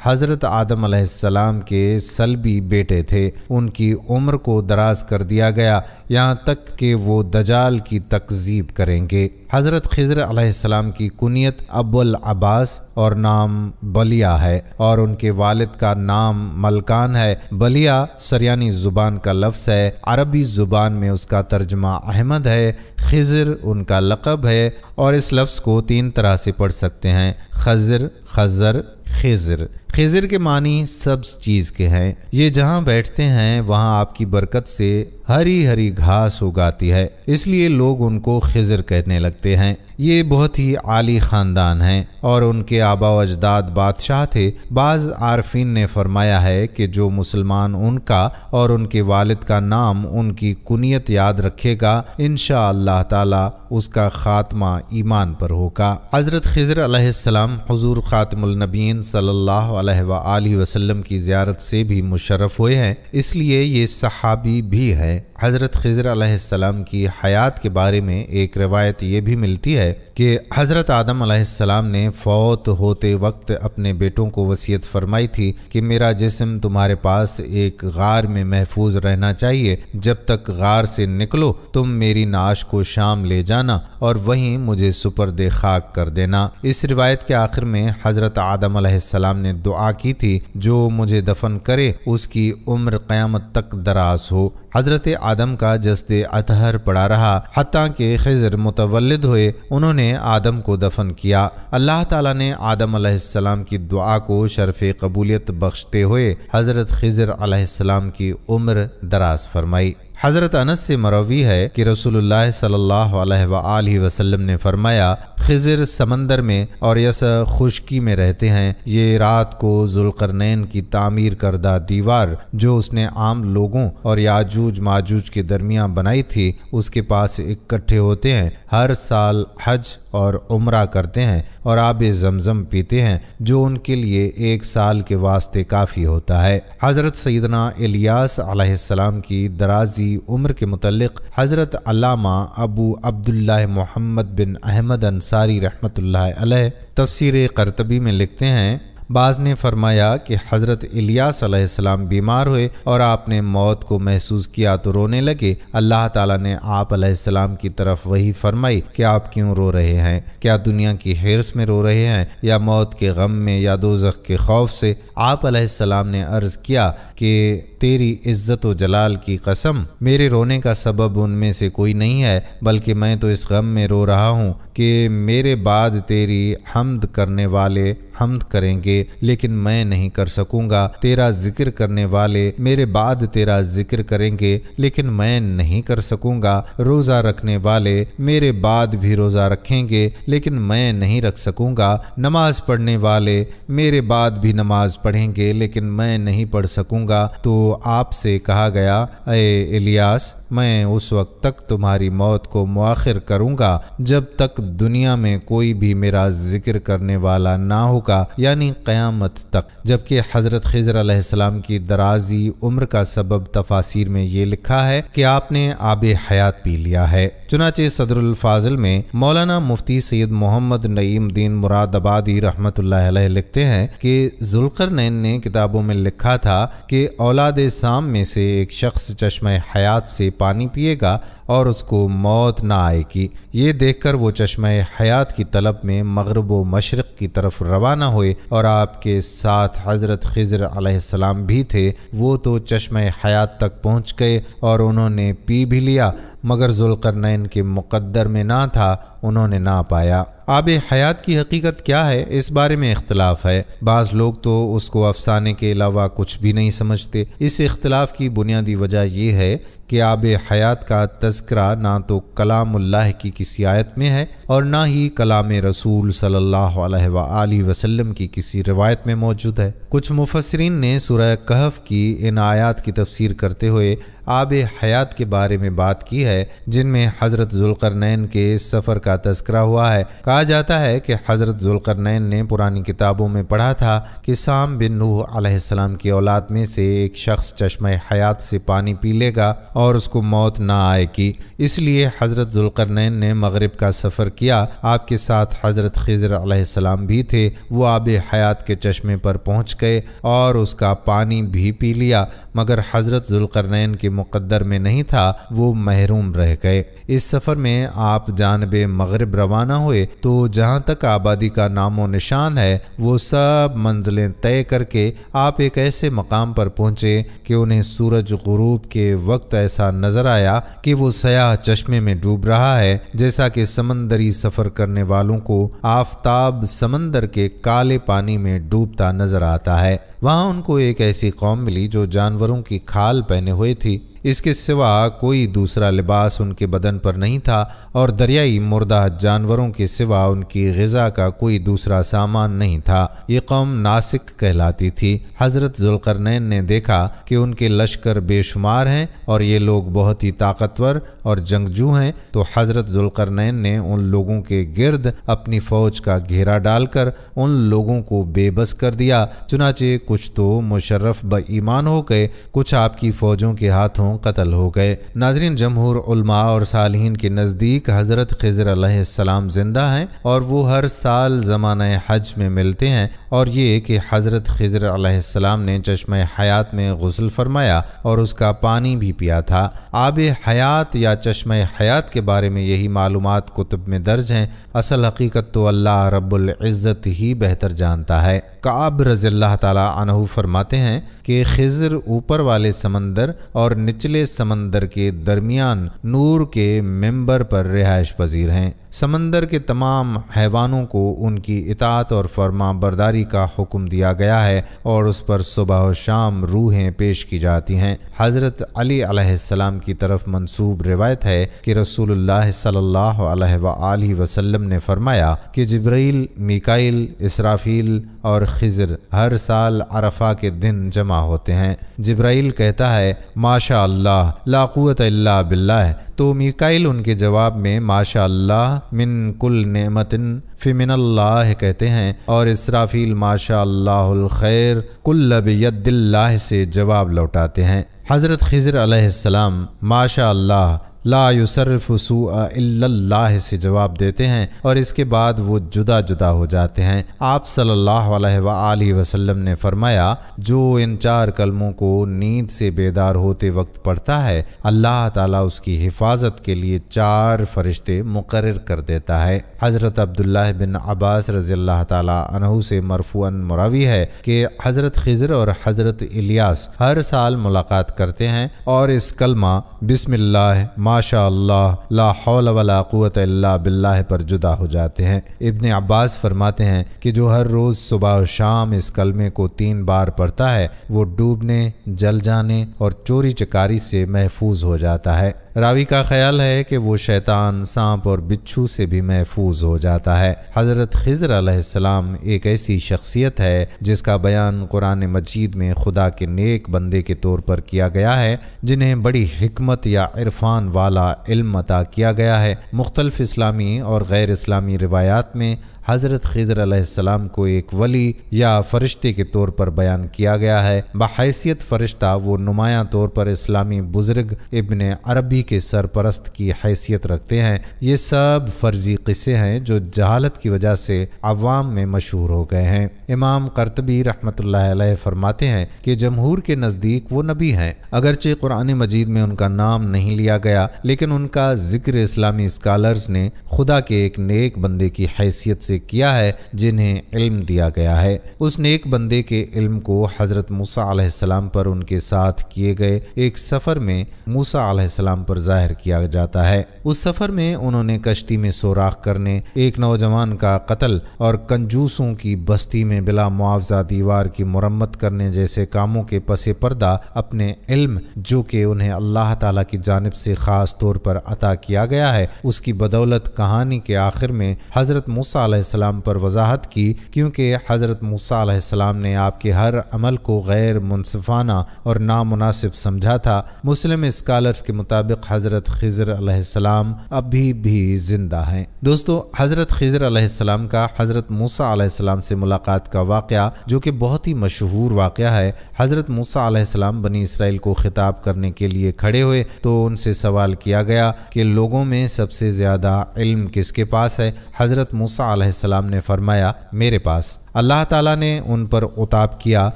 حضرت آدم علیہ السلام کے سلبی بیٹے تھے، ان کی عمر کو دراز کر دیا گیا یہاں تک کہ وہ دجال کی تکذیب کریں گے۔ حضرت خضر علیہ السلام کی کنیت ابو العباس اور نام بلیہ ہے، اور ان کے والد کا نام ملکان ہے۔ بلیہ سریانی زبان کا لفظ ہے، عربی زبان میں اس کا ترجمہ احمد ہے۔ خضر ان کا لقب ہے، اور اس لفظ کو 3 طرح سے پڑھ سکتے ہیں: خضر، خضر، خضر۔ خضر کے معنی سبز چیز کے ہیں، یہ جہاں بیٹھتے ہیں وہاں آپ کی برکت سے ہری ہری گھاس اگاتی ہے، اس لیے لوگ ان کو خضر کہنے لگتے ہیں۔ یہ بہت ہی عالی خاندان ہیں اور ان کے آبا و اجداد بادشاہ تھے۔ بعض عارفین نے فرمایا ہے کہ جو مسلمان ان کا اور ان کے والد کا نام ان کی کنیت یاد رکھے گا انشاءاللہ تعالی اس کا خاتمہ ایمان پر ہوگا۔ حضرت خضر علیہ السلام حضور خاتم النبیین صلی اللہ علیہ وآلہ وسلم کی زیارت سے بھی مشرف ہوئے ہیں، اس لیے یہ صحابی بھی ہیں۔ حضرت خضر علیہ السلام کی حیات کے بارے میں ایک روایت یہ بھی ملتی ہے کہ حضرت آدم علیہ السلام نے فوت ہوتے وقت اپنے بیٹوں کو وصیت فرمائی تھی کہ میرا جسم تمہارے پاس ایک غار میں محفوظ رہنا چاہیے، جب تک غار سے نکلو تم میری نعش کو شام لے جانا اور وہیں مجھے سپرد خاک کر دینا۔ اس روایت کے آخر میں حضرت آدم علیہ السلام نے دعا کی تھی جو مجھے دفن کرے اس کی عمر قیامت تک دراز ہو۔ حضرت آدم کا جسد اطہر پڑا رہا حتیٰ کہ خضر متولد ہوئے، انہوں نے آدم کو دفن کیا۔ اللہ تعالیٰ نے آدم علیہ السلام کی دعا کو شرف قبولیت بخشتے ہوئے حضرت خضر علیہ السلام کی عمر دراز فرمائی۔ حضرت انس سے مروی ہے کہ رسول اللہ صلی اللہ علیہ وآلہ وسلم نے فرمایا، خضر سمندر میں اور یس خشکی میں رہتے ہیں۔ یہ رات کو ذوالقرنین کی تعمیر کردہ دیوار جو اس نے عام لوگوں اور یاجوج ماجوج کے درمیان بنائی تھی اس کے پاس اکٹھے ہوتے ہیں، ہر سال حج اور عمرہ کرتے ہیں اور آب زمزم پیتے ہیں جو ان کے لیے ایک سال کے واسطے کافی ہوتا ہے۔ حضرت سیدنا الیاس علیہ السلام کی درازی عمر کے متعلق حضرت علامہ ابو عبداللہ محمد بن احمد انصاری رحمۃ اللہ علیہ تفسیر قرطبی میں لکھتے ہیں، بعض نے فرمایا کہ حضرت الیاس علیہ السلام بیمار ہوئے اور آپ نے موت کو محسوس کیا تو رونے لگے۔ اللہ تعالیٰ نے آپ علیہ السلام کی طرف وحی فرمائی کہ آپ کیوں رو رہے ہیں؟ کیا دنیا کی حرص میں رو رہے ہیں یا موت کے غم میں یا دوزخ کے خوف سے؟ آپ علیہ السلام نے عرض کیا کہ تیری عزت و جلال کی قسم، میرے رونے کا سبب ان میں سے کوئی نہیں ہے، بلکہ میں تو اس غم میں رو رہا ہوں کہ میرے بعد تیری حمد کرنے والے حمد کریں گے لیکن میں نہیں کر سکوں گا، تیرا ذکر کرنے والے میرے بعد تیرا ذکر کریں گے لیکن میں نہیں کر سکوں گا، روزہ رکھنے والے میرے بعد بھی روزہ رکھیں گے لیکن میں نہیں رکھ سکوں گا، نماز پڑھنے والے میرے بعد بھی نماز پڑھیں گے لیکن میں نہیں پڑھ سکوں گا۔ تو آپ سے کہا گیا، اے الیاس، میں اس وقت تک تمہاری موت کو مؤخر کروں گا جب تک دنیا میں کوئی بھی میرا ذکر کرنے والا نہ ہوگا، یعنی قیامت تک۔ جبکہ حضرت خضر علیہ السلام کی درازی عمر کا سبب تفاسیر میں یہ لکھا ہے کہ آپ نے آب حیات پی لیا ہے۔ چنانچہ صدر الفاضل میں مولانا مفتی سید محمد نعیم الدین مراد آبادی رحمۃ اللہ علیہ لکھتے ہیں کہ ذوالقرنین نے کتابوں میں لکھا تھا کہ اولاد سام میں سے ایک شخص چشمہ حیات سے پانی پیے گا اور اس کو موت نہ آئے گی۔ یہ دیکھ کر وہ چشمہ حیات کی طلب میں مغرب و مشرق کی طرف روانہ ہوئے اور آپ کے ساتھ حضرت خضر علیہ السلام بھی تھے۔ وہ تو چشمہ حیات تک پہنچ گئے اور انہوں نے پی بھی لیا، مگر ذوالقرنین کے مقدر میں نہ تھا، انہوں نے نہ پایا۔ آب حیات کی حقیقت کیا ہے اس بارے میں اختلاف ہے، بعض لوگ تو اس کو افسانے کے علاوہ کچھ بھی نہیں سمجھتے۔ اس اختلاف کی بنیادی وجہ یہ ہے کہ آب حیات کا تذکرہ نہ تو کلام اللہ کی کسی آیت میں ہے اور نہ ہی کلام رسول صلی اللہ علیہ وآلہ وسلم کی کسی روایت میں موجود ہے۔ کچھ مفسرین نے سورہ کہف کی ان آیات کی تفسیر کرتے ہوئے آب حیات کے بارے میں بات کی ہے جن میں حضرت ذوالقرنین کے سفر کا تذکرہ ہوا ہے۔ کہا جاتا ہے کہ حضرت ذوالقرنین نے پرانی کتابوں میں پڑھا تھا کہ سام بن نوح علیہ السلام کی اولاد میں سے ایک شخص چشمہ حیات سے پانی پی لے گا اور اس کو موت نہ آئے گی، اس لیے حضرت ذوالقرنین نے مغرب کا سفر کیا۔ آپ کے ساتھ حضرت خضر علیہ السلام بھی تھے، وہ آب حیات کے چشمے پر پہنچ گئے اور اس کا پانی بھی پی لیا، مگر حضرت ذوالقرنین کے مقدر میں نہیں تھا، وہ محروم رہ گئے۔ اس سفر میں آپ جانب مغرب روانہ ہوئے تو جہاں تک آبادی کا نام و نشان ہے وہ سب منزلیں طے کر کے آپ ایک ایسے مقام پر پہنچے کہ انہیں سورج غروب کے وقت ایسا نظر آیا کہ وہ سیاہ چشمے میں ڈوب رہا ہے، جیسا کہ سمندری سفر کرنے والوں کو آفتاب سمندر کے کالے پانی میں ڈوبتا نظر آتا ہے۔ وہاں ان کو ایک ایسی قوم ملی جو جانوروں کی کھال پہنے ہوئے تھی، اس کے سوا کوئی دوسرا لباس ان کے بدن پر نہیں تھا، اور دریائی مردہ جانوروں کے سوا ان کی غذا کا کوئی دوسرا سامان نہیں تھا۔ یہ قوم ناسک کہلاتی تھی۔ حضرت ذوالقرنین نے دیکھا کہ ان کے لشکر بے شمار ہیں اور یہ لوگ بہت ہی طاقتور اور جنگجو ہیں، تو حضرت ذوالقرنین نے ان لوگوں کے گرد اپنی فوج کا گھیرا ڈال کر ان لوگوں کو بے بس کر دیا۔ چنانچہ کچھ تو مشرف بایمان ہو گئے، کچھ آپ کی فوجوں کے ہاتھوں قتل ہو گئے۔ ناظرین، جمہور علماء اور صالحین کے نزدیک حضرت خضر علیہ السلام زندہ ہیں اور وہ ہر سال زمانہ حج میں ملتے ہیں، اور یہ کہ حضرت خضر علیہ السلام نے چشمہ حیات میں غسل فرمایا اور اس کا پانی بھی پیا تھا۔ آب حیات یا چشمہ حیات کے بارے میں یہی معلومات کتب میں درج ہیں، اصل حقیقت تو اللہ رب العزت ہی بہتر جانتا ہے۔ کعب رضی اللہ تعالی عنہ فرماتے ہیں کہ خضر اوپر والے سمندر اور نچلے سمندر کے درمیان نور کے منبر پر رہائش پذیر ہیں۔ سمندر کے تمام حیوانوں کو ان کی اطاعت اور فرما برداری کا حکم دیا گیا ہے اور اس پر صبح و شام روحیں پیش کی جاتی ہیں۔ حضرت علی علیہ السلام کی طرف منسوب روایت ہے کہ رسول اللہ صلی اللہ علیہ وآلہ وسلم نے فرمایا کہ جبرائیل، میکائیل، اسرافیل اور خضر ہر سال عرفہ کے دن جمع ہوتے ہیں۔ جبرائیل کہتا ہے ماشاء اللہ لا قوت الا باللہ، تو میکائیل ان کے جواب میں ماشاء اللہ من کل نعمت فمن اللہ کہتے ہیں، اور اسرافیل ماشاء اللہ الخیر کل بید اللہ سے جواب لوٹاتے ہیں۔ حضرت خضر علیہ السلام ماشاء اللہ لا یصرف سوء الا اللہ سے جواب دیتے ہیں، اور اس کے بعد وہ جدا جدا ہو جاتے ہیں۔ آپ صلی اللہ علیہ وآلہ وسلم نے فرمایا جو ان 4 کلموں کو نیند سے بیدار ہوتے وقت پڑھتا ہے، اللہ تعالیٰ اس کی حفاظت کے لیے 4 فرشتے مقرر کر دیتا ہے۔ حضرت عبداللہ بن عباس رضی اللہ تعالیٰ عنہ سے مرفوعاً مروی ہے کہ حضرت خضر اور حضرت الیاس ہر سال ملاقات کرتے ہیں اور اس کلمہ بسم اللہ ماشاء اللہ لا حول ولا قوت الا باللہ پر جدا ہو جاتے ہیں۔ ابن عباس فرماتے ہیں کہ جو ہر روز صبح و شام اس کلمے کو 3 بار پڑھتا ہے وہ ڈوبنے، جل جانے اور چوری چکاری سے محفوظ ہو جاتا ہے۔ راوی کا خیال ہے کہ وہ شیطان، سانپ اور بچھو سے بھی محفوظ ہو جاتا ہے۔ حضرت خضر علیہ السلام ایک ایسی شخصیت ہے جس کا بیان قرآن مجید میں خدا کے نیک بندے کے طور پر کیا گیا ہے، جنہیں بڑی حکمت یا عرفان والا علم عطا کیا گیا ہے۔ مختلف اسلامی اور غیر اسلامی روایات میں حضرت خضر علیہ السلام کو ایک ولی یا فرشتے کے طور پر بیان کیا گیا ہے۔ بحیثیت فرشتہ وہ نمایاں طور پر اسلامی بزرگ ابن عربی کے سرپرست کی حیثیت رکھتے ہیں۔ یہ سب فرضی قصے ہیں جو جہالت کی وجہ سے عوام میں مشہور ہو گئے ہیں۔ امام قرطبی رحمۃ اللہ علیہ فرماتے ہیں کہ جمہور کے نزدیک وہ نبی ہیں، اگرچہ قرآن مجید میں ان کا نام نہیں لیا گیا، لیکن ان کا ذکر اسلامی اسکالرز نے خدا کے ایک نیک بندے کی حیثیت سے کیا ہے جنہیں علم دیا گیا ہے۔ اس نیک بندے کے علم کو حضرت موسیٰ علیہ السلام پر ان کے ساتھ کیے گئے ایک سفر میں موسیٰ علیہ السلام پر ظاہر کیا جاتا ہے۔ اس سفر میں انہوں نے کشتی میں سوراخ کرنے، ایک نوجوان کا قتل اور کنجوسوں کی بستی میں بلا معاوضہ دیوار کی مرمت کرنے جیسے کاموں کے پس پردہ اپنے علم جو کہ انہیں اللہ تعالیٰ کی جانب سے خاص طور پر عطا کیا گیا ہے، اس کی بدولت کہانی کے آخر میں حضرت موسیٰ علیہ السلام پر وضاحت کی، کیونکہ حضرت موسیٰ علیہ السلام نے آپ کے ہر عمل کو غیر منصفانہ اور نامناسب سمجھا تھا۔ مسلم اسکالرز کے مطابق حضرت خضر علیہ السلام ابھی بھی زندہ ہیں۔ دوستو، حضرت خضر علیہ السلام کا حضرت موسیٰ علیہ السلام سے ملاقات کا واقعہ جو کہ بہت ہی مشہور واقعہ ہے، حضرت موسیٰ علیہ السلام بنی اسرائیل کو خطاب کرنے کے لیے کھڑے ہوئے تو ان سے سوال کیا گیا کہ لوگوں میں سب سے زیادہ علم کس کے پاس ہے؟ حضرت موسیٰ علیہ السلام نے فرمایا میرے پاس۔ اللہ تعالیٰ نے ان پر عتاب کیا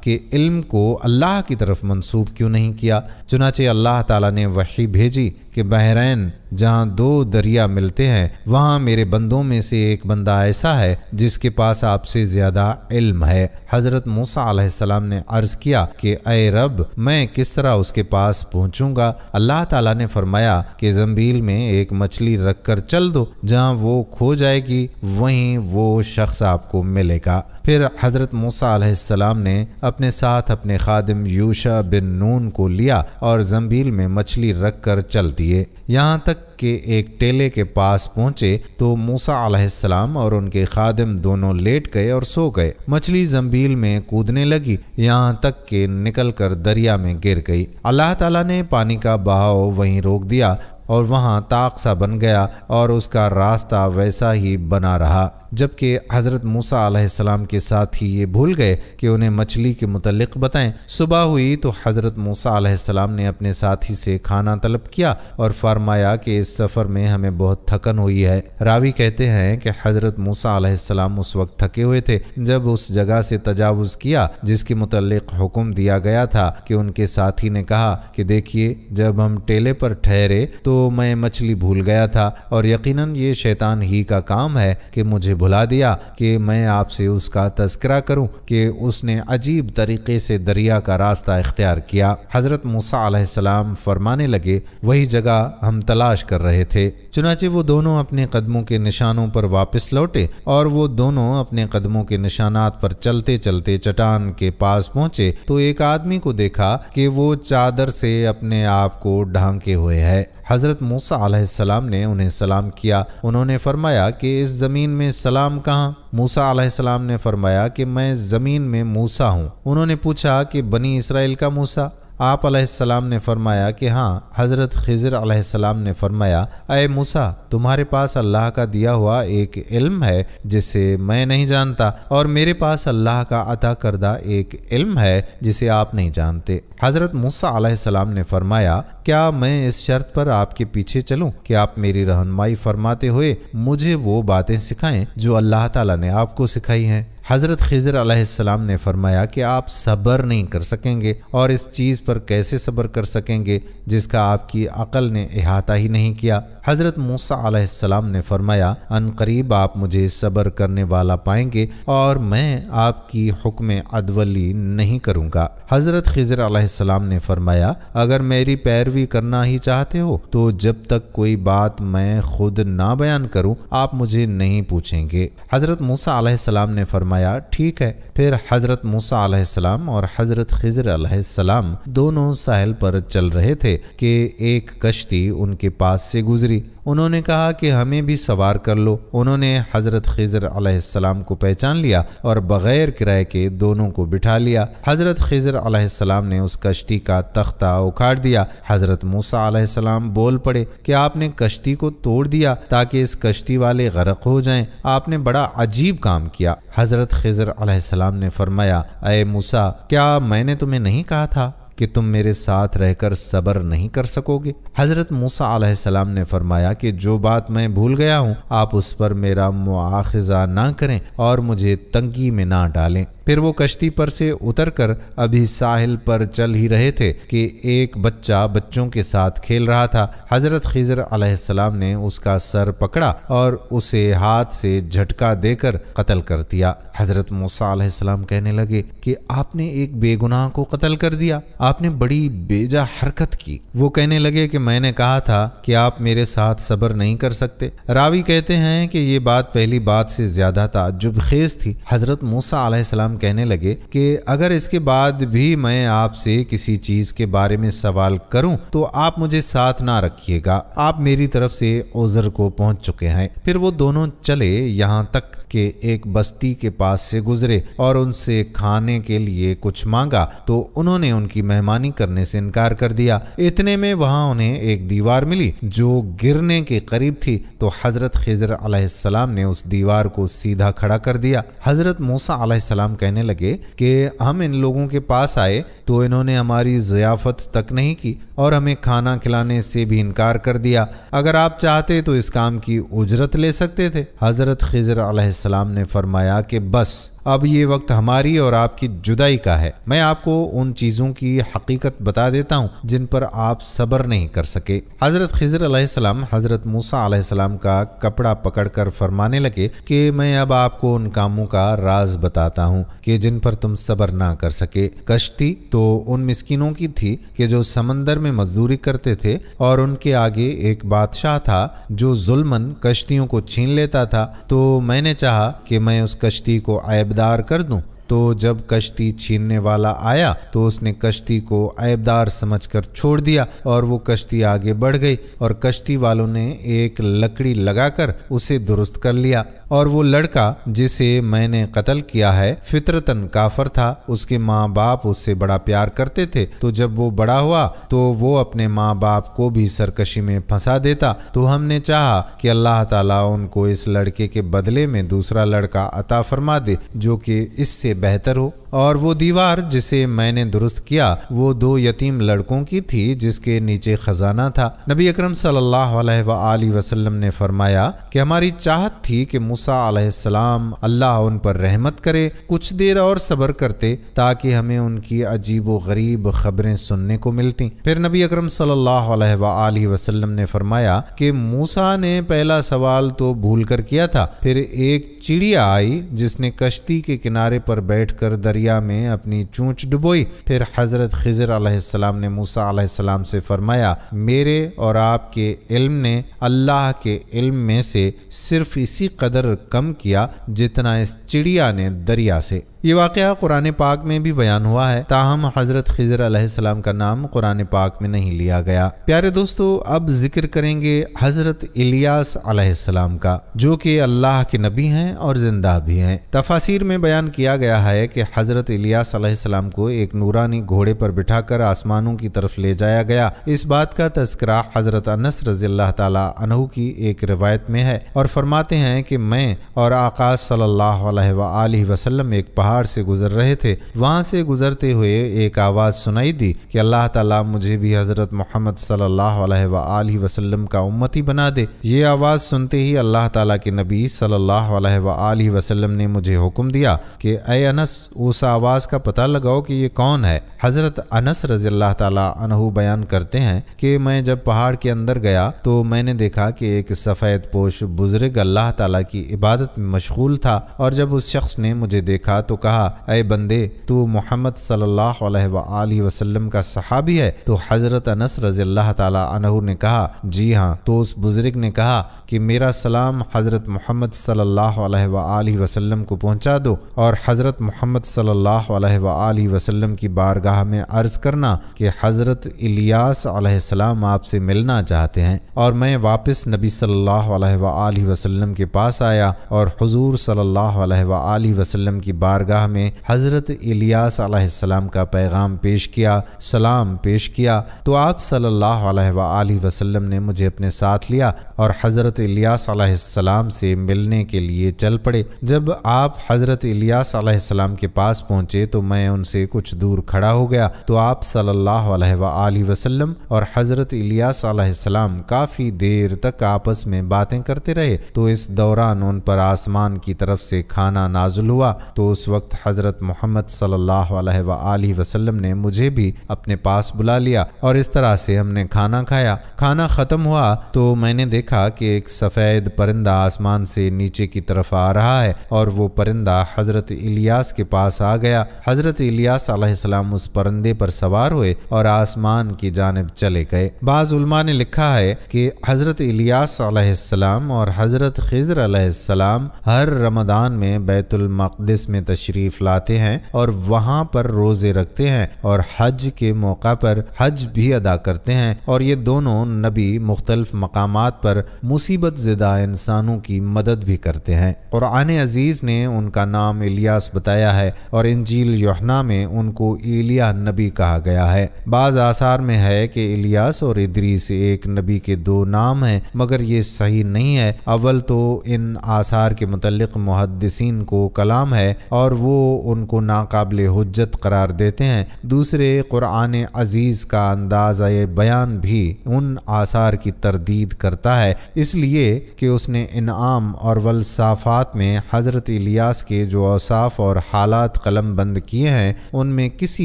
کہ علم کو اللہ کی طرف منسوب کیوں نہیں کیا۔ چنانچہ اللہ تعالیٰ نے وحی بھیجی کہ بحرین جہاں دو دریا ملتے ہیں وہاں میرے بندوں میں سے ایک بندہ ایسا ہے جس کے پاس آپ سے زیادہ علم ہے۔ حضرت موسیٰ علیہ السلام نے عرض کیا کہ اے رب میں کس طرح اس کے پاس پہنچوں گا؟ اللہ تعالیٰ نے فرمایا کہ زنبیل میں ایک مچھلی رکھ کر چل دو، جہاں وہ کھو جائے گی وہیں وہ شخص آپ کو ملے گا۔ پھر حضرت موسیٰ علیہ السلام نے اپنے ساتھ اپنے خادم یوشع بن نون کو لیا اور زنبیل میں مچھلی رکھ کر چل دیے، یہاں تک کہ ایک ٹیلے کے پاس پہنچے تو موسیٰ علیہ السلام اور ان کے خادم دونوں لیٹ گئے اور سو گئے۔ مچھلی زنبیل میں کودنے لگی یہاں تک کہ نکل کر دریا میں گر گئی۔ اللہ تعالیٰ نے پانی کا بہاؤ وہیں روک دیا اور وہاں طاق سا بن گیا اور اس کا راستہ ویسا ہی بنا رہا، جبکہ حضرت موسیٰ علیہ السلام کے ساتھ ہی یہ بھول گئے کہ انہیں مچھلی کے متعلق بتائیں۔ صبح ہوئی تو حضرت موسیٰ علیہ السلام نے اپنے ساتھی سے کھانا طلب کیا اور فرمایا کہ اس سفر میں ہمیں بہت تھکن ہوئی ہے۔ راوی کہتے ہیں کہ حضرت موسیٰ علیہ السلام اس وقت تھکے ہوئے تھے جب اس جگہ سے تجاوز کیا جس کے متعلق حکم دیا گیا تھا کہ ان کے ساتھی نے کہا کہ دیکھیے جب ہم ٹیلے پر ٹھہرے تو میں مچھلی بھول گیا تھا اور یقیناً یہ شیطان ہی کا کام ہے کہ مجھے بھلا دیا کہ میں آپ سے اس کا تذکرہ کروں کہ اس نے عجیب طریقے سے دریا کا راستہ اختیار کیا۔ حضرت موسیٰ علیہ السلام فرمانے لگے وہی جگہ ہم تلاش کر رہے تھے۔ چنانچہ وہ دونوں اپنے قدموں کے نشانوں پر واپس لوٹے اور وہ دونوں اپنے قدموں کے نشانات پر چلتے چلتے چٹان کے پاس پہنچے تو ایک آدمی کو دیکھا کہ وہ چادر سے اپنے آپ کو ڈھانکے ہوئے ہے۔ حضرت موسیٰ علیہ السلام نے انہیں سلام کیا۔ انہوں نے فرمایا کہ اس زمین میں سلام کہاں؟ موسیٰ علیہ السلام نے فرمایا کہ میں زمین میں موسیٰ ہوں۔ انہوں نے پوچھا کہ بنی اسرائیل کا موسیٰ؟ آپ علیہ السلام نے فرمایا کہ ہاں۔ حضرت خضر علیہ السلام نے فرمایا اے موسیٰ تمہارے پاس اللہ کا دیا ہوا ایک علم ہے جسے میں نہیں جانتا اور میرے پاس اللہ کا عطا کردہ ایک علم ہے جسے آپ نہیں جانتے۔ حضرت موسیٰ علیہ السلام نے فرمایا کیا میں اس شرط پر آپ کے پیچھے چلوں کہ آپ میری رہنمائی فرماتے ہوئے مجھے وہ باتیں سکھائیں جو اللہ تعالیٰ نے آپ کو سکھائی ہیں؟ حضرت خضر علیہ السلام نے فرمایا کہ آپ صبر نہیں کر سکیں گے اور اس چیز پر کیسے صبر کر سکیں گے جس کا آپ کی عقل نے احاطہ ہی نہیں کیا۔ حضرت موسیٰ علیہ السلام نے فرمایا ان قریب آپ مجھے صبر کرنے والا پائیں گے اور میں آپ کی حکم عدولی نہیں کروں گا۔ حضرت خضر علیہ السلام نے فرمایا اگر میری پیروی کرنا ہی چاہتے ہو تو جب تک کوئی بات میں خود نہ بیان کروں آپ مجھے نہیں پوچھیں گے۔ حضرت موسیٰ علیہ السلام نے فرمایا ٹھیک ہے۔ پھر حضرت موسیٰ علیہ السلام اور حضرت خضر علیہ السلام دونوں ساحل پر چل رہے تھے کہ ایک کشتی ان کے پاس سے گزری۔ انہوں نے کہا کہ ہمیں بھی سوار کر لو۔ انہوں نے حضرت خضر علیہ السلام کو پہچان لیا اور بغیر کرائے کے دونوں کو بٹھا لیا۔ حضرت خضر علیہ السلام نے اس کشتی کا تختہ اکھاڑ دیا۔ حضرت موسیٰ علیہ السلام بول پڑے کہ آپ نے کشتی کو توڑ دیا تاکہ اس کشتی والے غرق ہو جائیں۔ آپ نے بڑا عجیب کام کیا۔ حضرت خضر علیہ السلام نے فرمایا اے موسیٰ کیا میں نے تمہیں نہیں کہا تھا کہ تم میرے ساتھ رہ کر صبر نہیں کر سکو گے؟ حضرت موسیٰ علیہ السلام نے فرمایا کہ جو بات میں بھول گیا ہوں آپ اس پر میرا مواخذہ نہ کریں اور مجھے تنگی میں نہ ڈالیں۔ پھر وہ کشتی پر سے اتر کر ابھی ساحل پر چل ہی رہے تھے کہ ایک بچہ بچوں کے ساتھ کھیل رہا تھا۔ حضرت خضر علیہ السلام نے اس کا سر پکڑا اور اسے ہاتھ سے جھٹکا دے کر قتل کر دیا۔ حضرت موسیٰ علیہ السلام کہنے لگے کہ آپ نے ایک بے گناہ کو قتل کر دیا، آپ نے بڑی بیجا حرکت کی۔ وہ کہنے لگے کہ میں نے کہا تھا کہ آپ میرے ساتھ صبر نہیں کر سکتے۔ راوی کہتے ہیں کہ یہ بات پہلی بات سے زیادہ تعجب خیز تھی۔ حضرت موسیٰ علیہ السلام کہنے لگے کہ اگر اس کے بعد بھی میں آپ سے کسی چیز کے بارے میں سوال کروں تو آپ مجھے ساتھ نہ رکھیے گا، آپ میری طرف سے عذر کو پہنچ چکے ہیں۔ پھر وہ دونوں چلے یہاں تک کہ ایک بستی کے پاس سے گزرے اور ان سے کھانے کے لیے کچھ مانگا تو انہوں نے ان کی مہمانی کرنے سے انکار کر دیا۔ اتنے میں وہاں انہیں ایک دیوار ملی جو گرنے کے قریب تھی تو حضرت خضر علیہ السلام نے اس دیوار کو سیدھا کھڑا کر دیا۔ حضرت موسیٰ علیہ السلام کہنے لگے کہ ہم ان لوگوں کے پاس آئے تو انہوں نے ہماری ضیافت تک نہیں کی اور ہمیں کھانا کھلانے سے بھی انکار کر دیا۔ اگر آپ چاہتے تو اس کام کی اجرت لے سکتے تھے۔ حضرت خضر علیہ السلام نے فرمایا کہ بس اب یہ وقت ہماری اور آپ کی جدائی کا ہے۔ میں آپ کو ان چیزوں کی حقیقت بتا دیتا ہوں جن پر آپ صبر نہیں کر سکے۔ حضرت خضر علیہ السلام حضرت موسیٰ علیہ السلام کا کپڑا پکڑ کر فرمانے لگے کہ میں اب آپ کو ان کاموں کا راز بتاتا ہوں کہ جن پر تم صبر نہ کر سکے۔ کشتی تو ان مسکینوں کی تھی کہ جو سمندر میں مزدوری کرتے تھے، اور ان کے آگے ایک بادشاہ تھا جو ظلماً کشتیوں کو چھین لیتا تھا، تو میں نے چاہا کہ میں اس کشتی کو عیبدار کر دوں۔ تو جب کشتی چھیننے والا آیا تو اس نے کشتی کو عیبدار سمجھ کر چھوڑ دیا، اور وہ کشتی آگے بڑھ گئی، اور کشتی والوں نے ایک لکڑی لگا کر اسے درست کر لیا۔ اور وہ لڑکا جسے میں نے قتل کیا ہے فطرتاً کافر تھا، اس کے ماں باپ اس سے بڑا پیار کرتے تھے، تو جب وہ بڑا ہوا تو وہ اپنے ماں باپ کو بھی سرکشی میں پھنسا دیتا، تو ہم نے چاہا کہ اللہ تعالیٰ ان کو اس لڑکے کے بدلے میں دوسرا لڑکا عطا فرما دے جو کہ اس سے بہتر ہو۔ اور وہ دیوار جسے میں نے درست کیا وہ 2 یتیم لڑکوں کی تھی جس کے نیچے خزانہ تھا۔ نبی اکرم صلی اللہ علیہ وآلہ وسلم نے فرمایا کہ ہماری چاہت تھی کہ موسیٰ علیہ السلام اللہ ان پر رحمت کرے، کچھ دیر اور صبر کرتے تاکہ ہمیں ان کی عجیب و غریب خبریں سننے کو ملتی۔ پھر نبی اکرم صلی اللہ علیہ وآلہ وسلم نے فرمایا کہ موسیٰ نے پہلا سوال تو بھول کر کیا تھا، پھر ایک چڑیا آئی جس نے کشتی کے کنارے پر بیٹھ کر دریا میں اپنی چونچ ڈبوئی۔ پھر حضرت خضر علیہ السلام نے موسیٰ علیہ السلام سے فرمایا میرے اور آپ کے علم نے اللہ کے علم میں سے صرف اسی قدر کم کیا جتنا اس چڑیا نے دریا سے۔ یہ واقعہ قرآن پاک میں بھی بیان ہوا ہے، تاہم حضرت خضر علیہ السلام کا نام قرآن پاک میں نہیں لیا گیا۔ پیارے دوستو، اب ذکر کریں گے حضرت الیاس علیہ السلام کا، جو کہ اللہ کے نبی ہیں اور زندہ بھی ہیں۔ تفاسیر میں بیان کیا گیا ہے کہ حضرت الیاس علیہ السلام کو ایک نورانی گھوڑے پر بٹھا کر آسمانوں کی طرف لے جایا گیا۔ اس بات کا تذکرہ حضرت انس رضی اللہ تعالی عنہ کی ایک روایت میں ہے، اور فرماتے ہیں کہ میں اور آقا صلی اللہ علیہ وآلہ وسلم ایک پہاڑ سے گزر رہے تھے، وہاں سے گزرتے ہوئے ایک آواز سنائی دی کہ اللہ تعالیٰ مجھے بھی حضرت محمد صلی اللہ علیہ وآلہ وسلم کا امتی بنا دے۔ یہ آواز سنتے ہی اللہ تعالیٰ کے نبی صلی اللہ علیہ وآلہ وسلم نے مجھے حکم دیا کہ اے انس اس آواز کا پتہ لگاؤ کہ یہ کون ہے۔ حضرت انس رضی اللہ تعالیٰ عنہ بیان کرتے ہیں کہ میں جب پہاڑ کے اندر گیا تو میں نے دیکھا کہ ایک سفید پوش بزرگ اللہ تعالیٰ کی عبادت میں مشغول تھا، اور جب اس شخص نے مجھے دیکھا تو کہا اے بندے تو محمد صلی اللہ علیہ وآلہ وسلم کا صحابی ہے؟ تو حضرت انس رضی اللہ تعالیٰ عنہ نے کہا جی ہاں۔ تو اس بزرگ نے کہا کہ میرا سلام حضرت محمد صلی اللہ علیہ وآلہ وسلم کو پہنچا دو، اور حضرت محمد صلی اللہ علیہ وآلہ وسلم کی بارگاہ میں عرض کرنا کہ حضرت الیاس علیہ السلام آپ سے ملنا چاہتے ہیں۔ اور میں واپس نبی صلی اللہ علیہ وآلہ وسلم کے پاس آیا اور حضور صلی اللہ علیہ وآلہ وسلم کی بارگاہ میں حضرت الیاس علیہ السلام کا پیغام پیش کیا، سلام پیش کیا، تو آپ صلی اللہ علیہ وآلہ وسلم نے مجھے اپنے ساتھ لیا اور حضرت الیاس علیہ السلام سے ملنے کے لیے چل پڑے۔ جب آپ حضرت الیاس علیہ السلام کے پاس پہنچے تو میں ان سے کچھ دور کھڑا ہو گیا، تو آپ صلی اللہ علیہ وآلہ وسلم اور حضرت الیاس علیہ السلام کافی دیر تک آپس میں باتیں کرتے رہے۔ تو اس دوران ان پر آسمان کی طرف سے کھانا نازل ہوا، تو اس وقت حضرت محمد صلی اللہ علیہ وآلہ وسلم نے مجھے بھی اپنے پاس بلا لیا، اور اس طرح سے ہم نے کھانا کھایا۔ کھانا ختم ہوا تو میں نے دیکھا کہ ایک سفید پرندہ آسمان سے نیچے کی طرف آ رہا ہے، اور وہ پرندہ حضرت الیاس کے پاس آ گیا۔ حضرت الیاس علیہ السلام اس پرندے پر سوار ہوئے اور آسمان کی جانب چلے گئے۔ بعض علماء نے لکھا ہے کہ حضرت الیاس علیہ السلام اور حضرت خضر علیہ السلام ہر رمضان میں بیت المقدس میں تشریف لاتے ہیں اور وہاں پر روزے رکھتے ہیں، اور حج کے موقع پر حج بھی ادا کرتے ہیں، اور یہ دونوں نبی مختلف مقامات پر مصیبت زدہ انسانوں کی مدد بھی کرتے ہیں۔ قرآن عزیز نے ان کا نام الیاس بتایا ہے، اور انجیل یوحنا میں ان کو ایلیا نبی کہا گیا ہے۔ بعض آثار میں ہے کہ الیاس اور ادریس ایک نبی کے 2 نام ہیں، مگر یہ صحیح نہیں ہے۔ اول تو ان آثار کے متعلق محدثین کو کلام ہے اور وہ ان کو ناقابل حجت قرار دیتے ہیں۔ دوسرے، قرآن عزیز کا اندازہ بیان بھی ان آثار کی تردید کرتا ہے، اس لیے کہ اس نے انعام اور والصافات میں حضرت الیاس کے جو اوصاف اور حالات قلم بند کیے ہیں ان میں کسی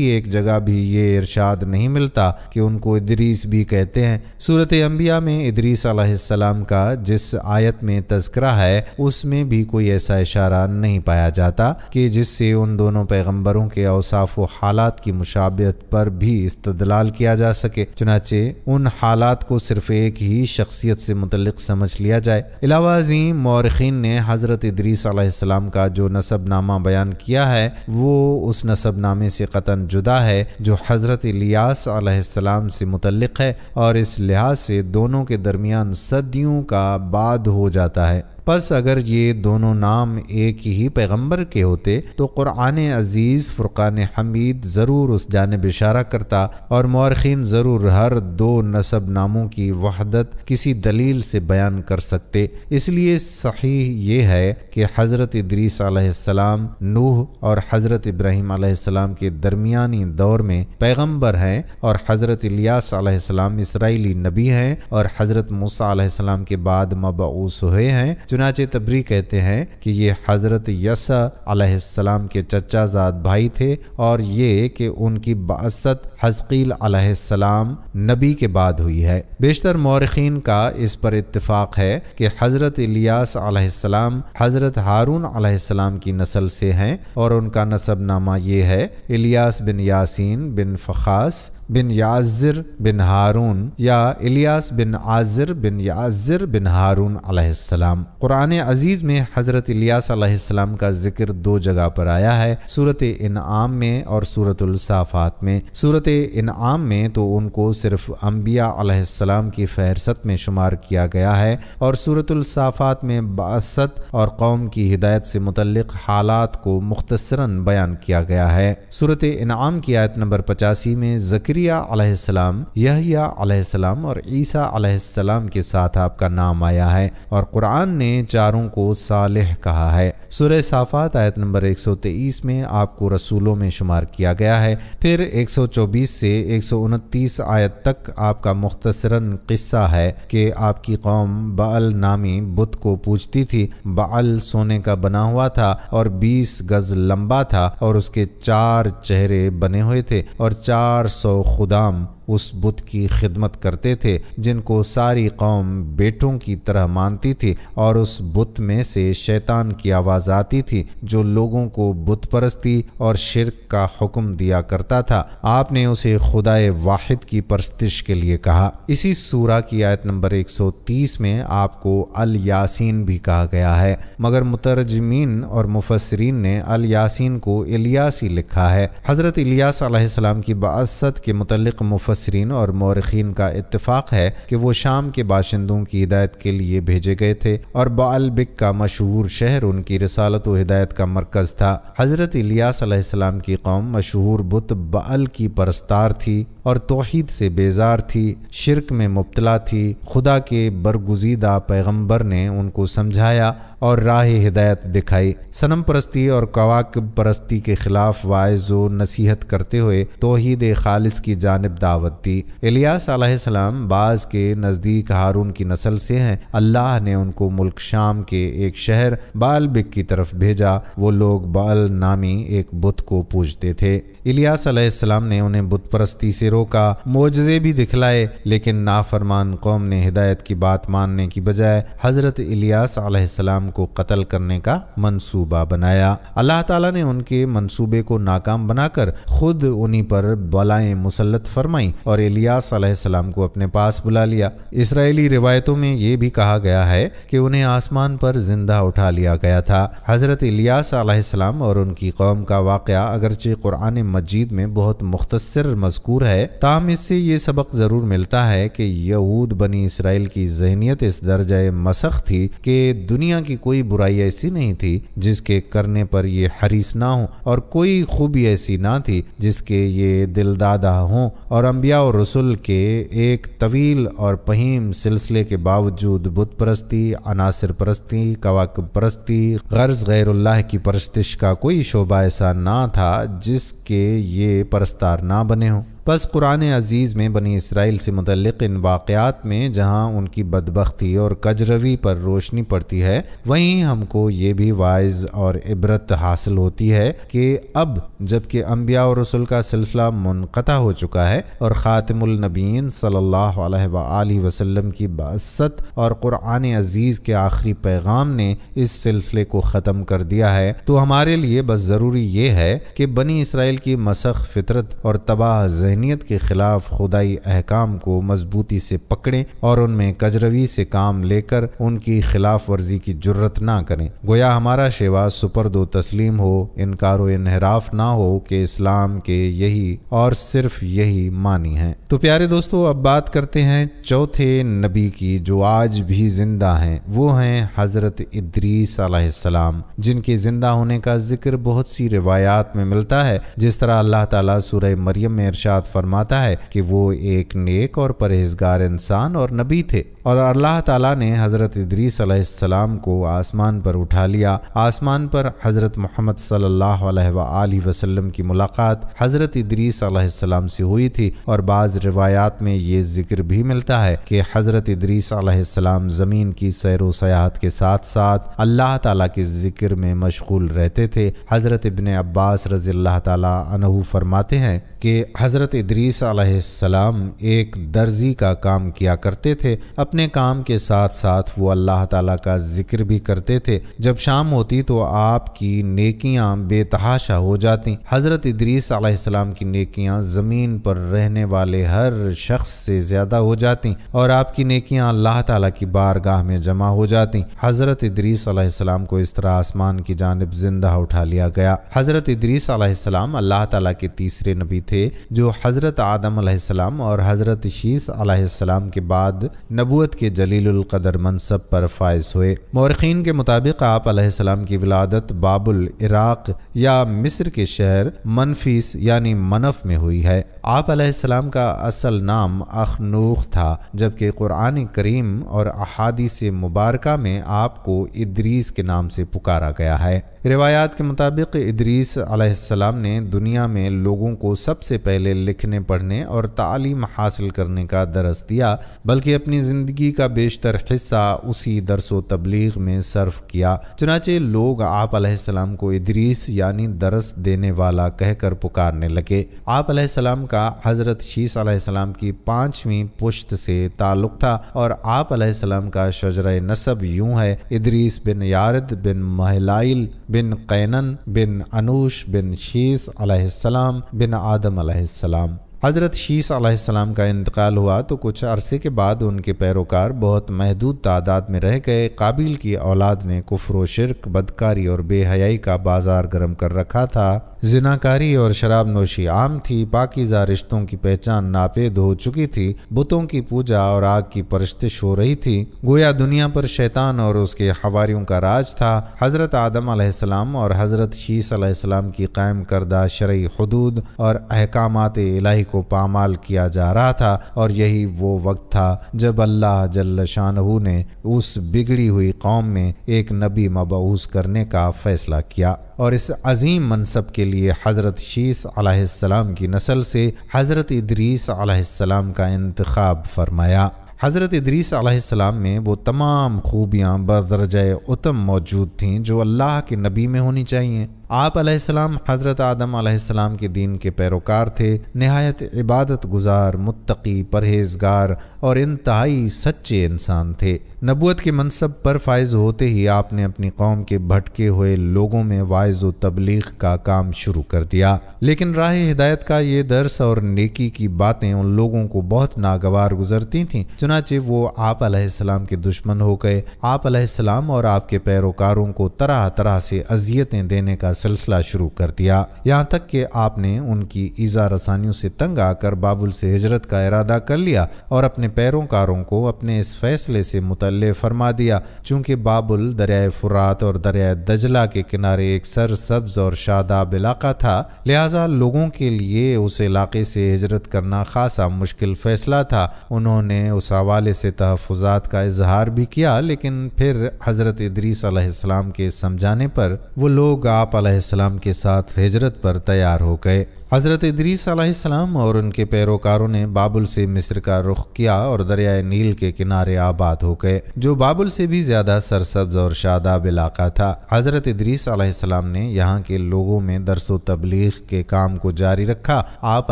ایک جگہ بھی یہ ارشاد نہیں ملتا کہ ان کو ادریس بھی کہتے ہیں۔ سورۃ انبیاء میں ادریس علیہ السلام کا جس آیت میں تذکرہ ہے اس میں بھی کوئی ایسا اشارہ نہیں پایا جاتا کہ جس سے ان دونوں پیغمبروں کے اوصاف و حالات کی مشابہت پر بھی استدلال کیا جا سکے، چنانچہ ان حالات کو صرف ایک ہی شخصیت سے متعلق سمجھ لیا جائے۔ علاوہ ازیں مورخین نے حضرت ادریس علیہ السلام کا جو نسب نامہ بیان کیا ہے وہ اس نسب نامے سے قطعاً جدا ہے جو حضرت الیاس علیہ السلام سے متعلق ہے، اور اس لحاظ سے دونوں کے درمیان صدیوں کا بعد ہو جاتا ہے۔ پس اگر یہ دونوں نام ایک ہی پیغمبر کے ہوتے تو قرآن عزیز فرقان حمید ضرور اس جانب اشارہ کرتا، اور مورخین ضرور ہر دو نسب ناموں کی وحدت کسی دلیل سے بیان کر سکتے۔ اس لیے صحیح یہ ہے کہ حضرت ادریس علیہ السلام نوح اور حضرت ابراہیم علیہ السلام کے درمیانی دور میں پیغمبر ہیں، اور حضرت الیاس علیہ السلام اسرائیلی نبی ہیں اور حضرت موسیٰ علیہ السلام کے بعد مبعوث ہوئے ہیں۔ چنانچہ تبری کہتے ہیں کہ یہ حضرت یسع علیہ السلام کے چچا زاد بھائی تھے، اور یہ کہ ان کی بعثت حزقیل علیہ السلام نبی کے بعد ہوئی ہے۔ بیشتر مورخین کا اس پر اتفاق ہے کہ حضرت الیاس علیہ السلام حضرت ہارون علیہ السلام کی نسل سے ہیں، اور ان کا نسب نامہ یہ ہے: الیاس بن یاسین بن فخاس بن یعزر بن ہارون، یا الیاس بن عازر بن یعزر بن ہارون علیہ السلام۔ قرآن عزیز میں حضرت الیاس علیہ السلام کا ذکر دو جگہ پر آیا ہے، سورۃ انعام میں اور سورۃ الصافات میں۔ سورۃ انعام میں تو ان کو صرف انبیاء علیہ السلام کی فہرست میں شمار کیا گیا ہے، اور سورۃ الصافات میں بعثت اور قوم کی ہدایت سے متعلق حالات کو مختصراً بیان کیا گیا ہے۔ سورۃ انعام کی آیت نمبر 85 میں زکریا علیہ السلام، یحییٰ علیہ السلام اور عیسیٰ علیہ السلام کے ساتھ آپ کا نام آیا ہے، اور قرآن نے چاروں کو صالح کہا ہے۔ سورہ صافات آیت نمبر 123 میں آپ کو رسولوں میں شمار کیا گیا ہے۔ پھر 124 سے 129 آیت تک آپ کا مختصراً قصہ ہے کہ آپ کی قوم بعل نامی بت کو پوجتی تھی۔ بعل سونے کا بنا ہوا تھا اور 20 گز لمبا تھا، اور اس کے 4 چہرے بنے ہوئے تھے، اور 400 خدام اس بت کی خدمت کرتے تھے جن کو ساری قوم بیٹوں کی طرح مانتی تھی، اور اس بت میں سے شیطان کی آواز آتی تھی جو لوگوں کو بت پرستی اور شرک کا حکم دیا کرتا تھا۔ آپ نے اسے خدائے واحد کی پرستش کے لیے کہا۔ اسی سورہ کی آیت نمبر 130 میں آپ کو الیاسین بھی کہا گیا ہے، مگر مترجمین اور مفسرین نے الیاسین کو الیاسی لکھا ہے۔ حضرت الیاس علیہ السلام کی بعثت کے متعلق مفسرین اور مورخین کا اتفاق ہے کہ وہ شام کے باشندوں کی ہدایت کے لیے بھیجے گئے تھے، اور بعل بک کا مشہور شہر ان کی رسالت و ہدایت کا مرکز تھا۔ حضرت الیاس علیہ السلام کی قوم مشہور بت بعل کی پرستار تھی اور توحید سے بیزار تھی، شرک میں مبتلا تھی۔ خدا کے برگزیدہ پیغمبر نے ان کو سمجھایا اور راہ ہدایت دکھائی۔ صنم پرستی اور کواکب پرستی کے خلاف واعظ و نصیحت کرتے ہوئے توحید خالص کی جانب دعوت دی۔ الیاس علیہ السلام بعض کے نزدیک ہارون کی نسل سے ہیں۔ اللہ نے ان کو ملک شام کے ایک شہر بعل بک کی طرف بھیجا۔ وہ لوگ بعل نامی ایک بت کو پوجتے تھے۔ الیاس علیہ السلام نے انہیں بت پرستی سے روکا، معجزے بھی دکھلائے، لیکن نافرمان قوم نے ہدایت کی بات ماننے کی بجائے حضرت الیاس علیہ السلام کو قتل کرنے کا منصوبہ بنایا۔ اللہ تعالیٰ نے ان کے منصوبے کو ناکام بنا کر خود انہی پر بلائیں مسلط فرمائیں اور الیاس علیہ السلام کو اپنے پاس بلا لیا۔ اسرائیلی روایتوں میں یہ بھی کہا گیا ہے کہ انہیں آسمان پر زندہ اٹھا لیا گیا تھا۔ حضرت الیاس علیہ السلام اور ان کی قوم کا واقعہ اگرچہ قرآن مجید میں بہت مختصر مذکور ہے، تاہم اس سے یہ سبق ضرور ملتا ہے کہ یہود بنی اسرائیل کی ذہنیت اس درجہ مسخ تھی کہ دنیا کی کوئی برائی ایسی نہیں تھی جس کے کرنے پر یہ حریص نہ ہوں، اور کوئی خوبی ایسی نہ تھی جس کے یہ دلدادہ ہوں، اور انبیاء اور رسول کے ایک طویل اور پہیم سلسلے کے باوجود بت پرستی، عناصر پرستی، کواکب پرستی، غرض غیر اللہ کی پرستش کا کوئی شعبہ ایسا نہ تھا جس کے یہ پرستار نہ بنے ہوں۔ بس قرآن عزیز میں بنی اسرائیل سے متعلق ان واقعات میں جہاں ان کی بدبختی اور کجروی پر روشنی پڑتی ہے، وہیں ہم کو یہ بھی واعظ اور عبرت حاصل ہوتی ہے کہ اب جبکہ انبیاء اور رسول کا سلسلہ منقطع ہو چکا ہے اور خاتم النبیین صلی اللہ علیہ وآلہ وسلم کی بعثت اور قرآن عزیز کے آخری پیغام نے اس سلسلے کو ختم کر دیا ہے، تو ہمارے لیے بس ضروری یہ ہے کہ بنی اسرائیل کی مسخ فطرت اور تباہ ذہنیت کے خلاف خدائی احکام کو مضبوطی سے پکڑیں اور ان میں کجروی سے کام لے کر ان کی خلاف ورزی کی جرت نہ کریں، گویا ہمارا شیوا سپرد و تسلیم ہو، انکار و انحراف نہ ہو کہ اسلام کے یہی اور صرف یہی معنی ہیں۔ تو پیارے دوستو، اب بات کرتے ہیں چوتھے نبی کی جو آج بھی زندہ ہیں، وہ ہیں حضرت ادریس علیہ السلام، جن کے زندہ ہونے کا ذکر بہت سی روایات میں ملتا ہے، جس طرح اللہ تعالیٰ سورہ مریم میں ارشاد فرماتا ہے کہ وہ ایک نیک اور پرہیزگار انسان اور نبی تھے، اور اللہ تعالیٰ نے حضرت ادریس علیہ السلام کو آسمان پر اٹھا لیا۔ آسمان پر حضرت محمد صلی اللہ علیہ وآلہ وسلم کی ملاقات حضرت ادریس علیہ السلام سے ہوئی تھی، اور بعض روایات میں یہ ذکر بھی ملتا ہے کہ حضرت ادریس علیہ السلام زمین کی سیر و سیاحت کے ساتھ ساتھ اللہ تعالیٰ کے ذکر میں مشغول رہتے تھے۔ حضرت ابن عباس رضی اللہ تعالیٰ عنہ فرماتے ہیں کہ حضرت ادریس علیہ السلام ایک درزی کا کام کیا کرتے تھے، اپنے کام کے ساتھ ساتھ وہ اللہ تعالیٰ کا ذکر بھی کرتے تھے۔ جب شام ہوتی تو آپ کی نیکیاں بے تحاشا ہو جاتی۔ حضرت ادریس علیہ السلام کی نیکیاں زمین پر رہنے والے ہر شخص سے زیادہ ہو جاتی اور آپ کی نیکیاں اللہ تعالیٰ کی بارگاہ میں جمع ہو جاتی۔ حضرت ادریس علیہ السلام کو اس طرح آسمان کی جانب زندہ اٹھا لیا گیا۔ حضرت ادریس علیہ السلام اللہ تعالیٰ کے تیسرے نبی تھے جو حضرت آدم علیہ السلام اور حضرت شیث علیہ السلام کے بعد نبوت کے جلیل القدر منصب پر فائز ہوئے۔ مورخین کے مطابق آپ علیہ السلام کی ولادت بابل عراق یا مصر کے شہر منفیس یعنی منف میں ہوئی ہے۔ آپ علیہ السلام کا اصل نام اخنوخ تھا، جبکہ قرآن کریم اور احادیث مبارکہ میں آپ کو ادریس کے نام سے پکارا گیا ہے۔ روایات کے مطابق ادریس علیہ السلام نے دنیا میں لوگوں کو سب سے پہلے لکھنے پڑھنے اور تعلیم حاصل کرنے کا درس دیا، بلکہ اپنی زندگی کا بیشتر حصہ اسی درس و تبلیغ میں صرف کیا۔ چنانچہ لوگ آپ علیہ السلام کو ادریس یعنی درس دینے والا کہہ کر پکارنے لگے۔ آپ علیہ السلام کا حضرت شیث علیہ السلام کی 5ویں پشت سے تعلق تھا، اور آپ علیہ السلام کا شجرہ نسب یوں ہے: ادریس بن یارد بن مہلائل بن قینن بن انوش بن شیث علیہ السلام بن آدم علیہ السلام۔ حضرت شیث علیہ السلام کا انتقال ہوا تو کچھ عرصے کے بعد ان کے پیروکار بہت محدود تعداد میں رہ گئے۔ قابیل کی اولاد نے کفر و شرک، بدکاری اور بے حیائی کا بازار گرم کر رکھا تھا۔ زناکاری اور شراب نوشی عام تھی۔ پاکیزہ رشتوں کی پہچان ناپید ہو چکی تھی۔ بتوں کی پوجا اور آگ کی پرستش ہو رہی تھی۔ گویا دنیا پر شیطان اور اس کے حواریوں کا راج تھا۔ حضرت آدم علیہ السلام اور حضرت شیث علیہ السلام کی قائم کردہ شرعی حدود اور احکامات الہی کو پامال کیا جا رہا تھا، اور یہی وہ وقت تھا جب اللہ جل شانہ نے اس بگڑی ہوئی قوم میں ایک نبی مبعوث کرنے کا فیصلہ کیا، اور اس عظیم منصب کے لیے حضرت شیث علیہ السلام کی نسل سے حضرت ادریس علیہ السلام کا انتخاب فرمایا۔ حضرت ادریس علیہ السلام میں وہ تمام خوبیاں بدرجہ اتم موجود تھیں جو اللہ کے نبی میں ہونی چاہیے۔ آپ علیہ السلام حضرت آدم علیہ السلام کے دین کے پیروکار تھے۔ نہایت عبادت گزار، متقی، پرہیزگار اور انتہائی سچے انسان تھے۔ نبوت کے منصب پر فائز ہوتے ہی آپ نے اپنی قوم کے بھٹکے ہوئے لوگوں میں واعظ و تبلیغ کا کام شروع کر دیا، لیکن راہ ہدایت کا یہ درس اور نیکی کی باتیں ان لوگوں کو بہت ناگوار گزرتی تھیں، چنانچہ وہ آپ علیہ السلام کے دشمن ہو گئے۔ آپ علیہ السلام اور آپ کے پیروکاروں کو طرح طرح سے اذیتیں دینے کا سلسلہ شروع کر دیا، یہاں تک کہ آپ نے ان کی ایذا رسانیوں سے تنگ آ کر بابل سے ہجرت کا ارادہ کر لیا اور اپنے پیروکاروں کو اپنے اس فیصلے سے مطلع فرما دیا۔ چونکہ بابل دریائے فرات اور دریائے دجلہ کے کنارے ایک سرسبز اور شاداب علاقہ تھا، لہٰذا لوگوں کے لیے اس علاقے سے ہجرت کرنا خاصا مشکل فیصلہ تھا۔ انہوں نے اس حوالے سے تحفظات کا اظہار بھی کیا، لیکن پھر حضرت ادریس علیہ السلام کے سمجھانے پر وہ لوگ آپ علیہ السلام کے ساتھ ہجرت پر تیار ہو گئے۔ حضرت ادریس علیہ السلام اور ان کے پیروکاروں نے بابل سے مصر کا رخ کیا اور دریائے نیل کے کنارے آباد ہو گئے، جو بابل سے بھی زیادہ سرسبز اور شاداب علاقہ تھا۔ حضرت ادریس علیہ السلام نے یہاں کے لوگوں میں درس و تبلیغ کے کام کو جاری رکھا۔ آپ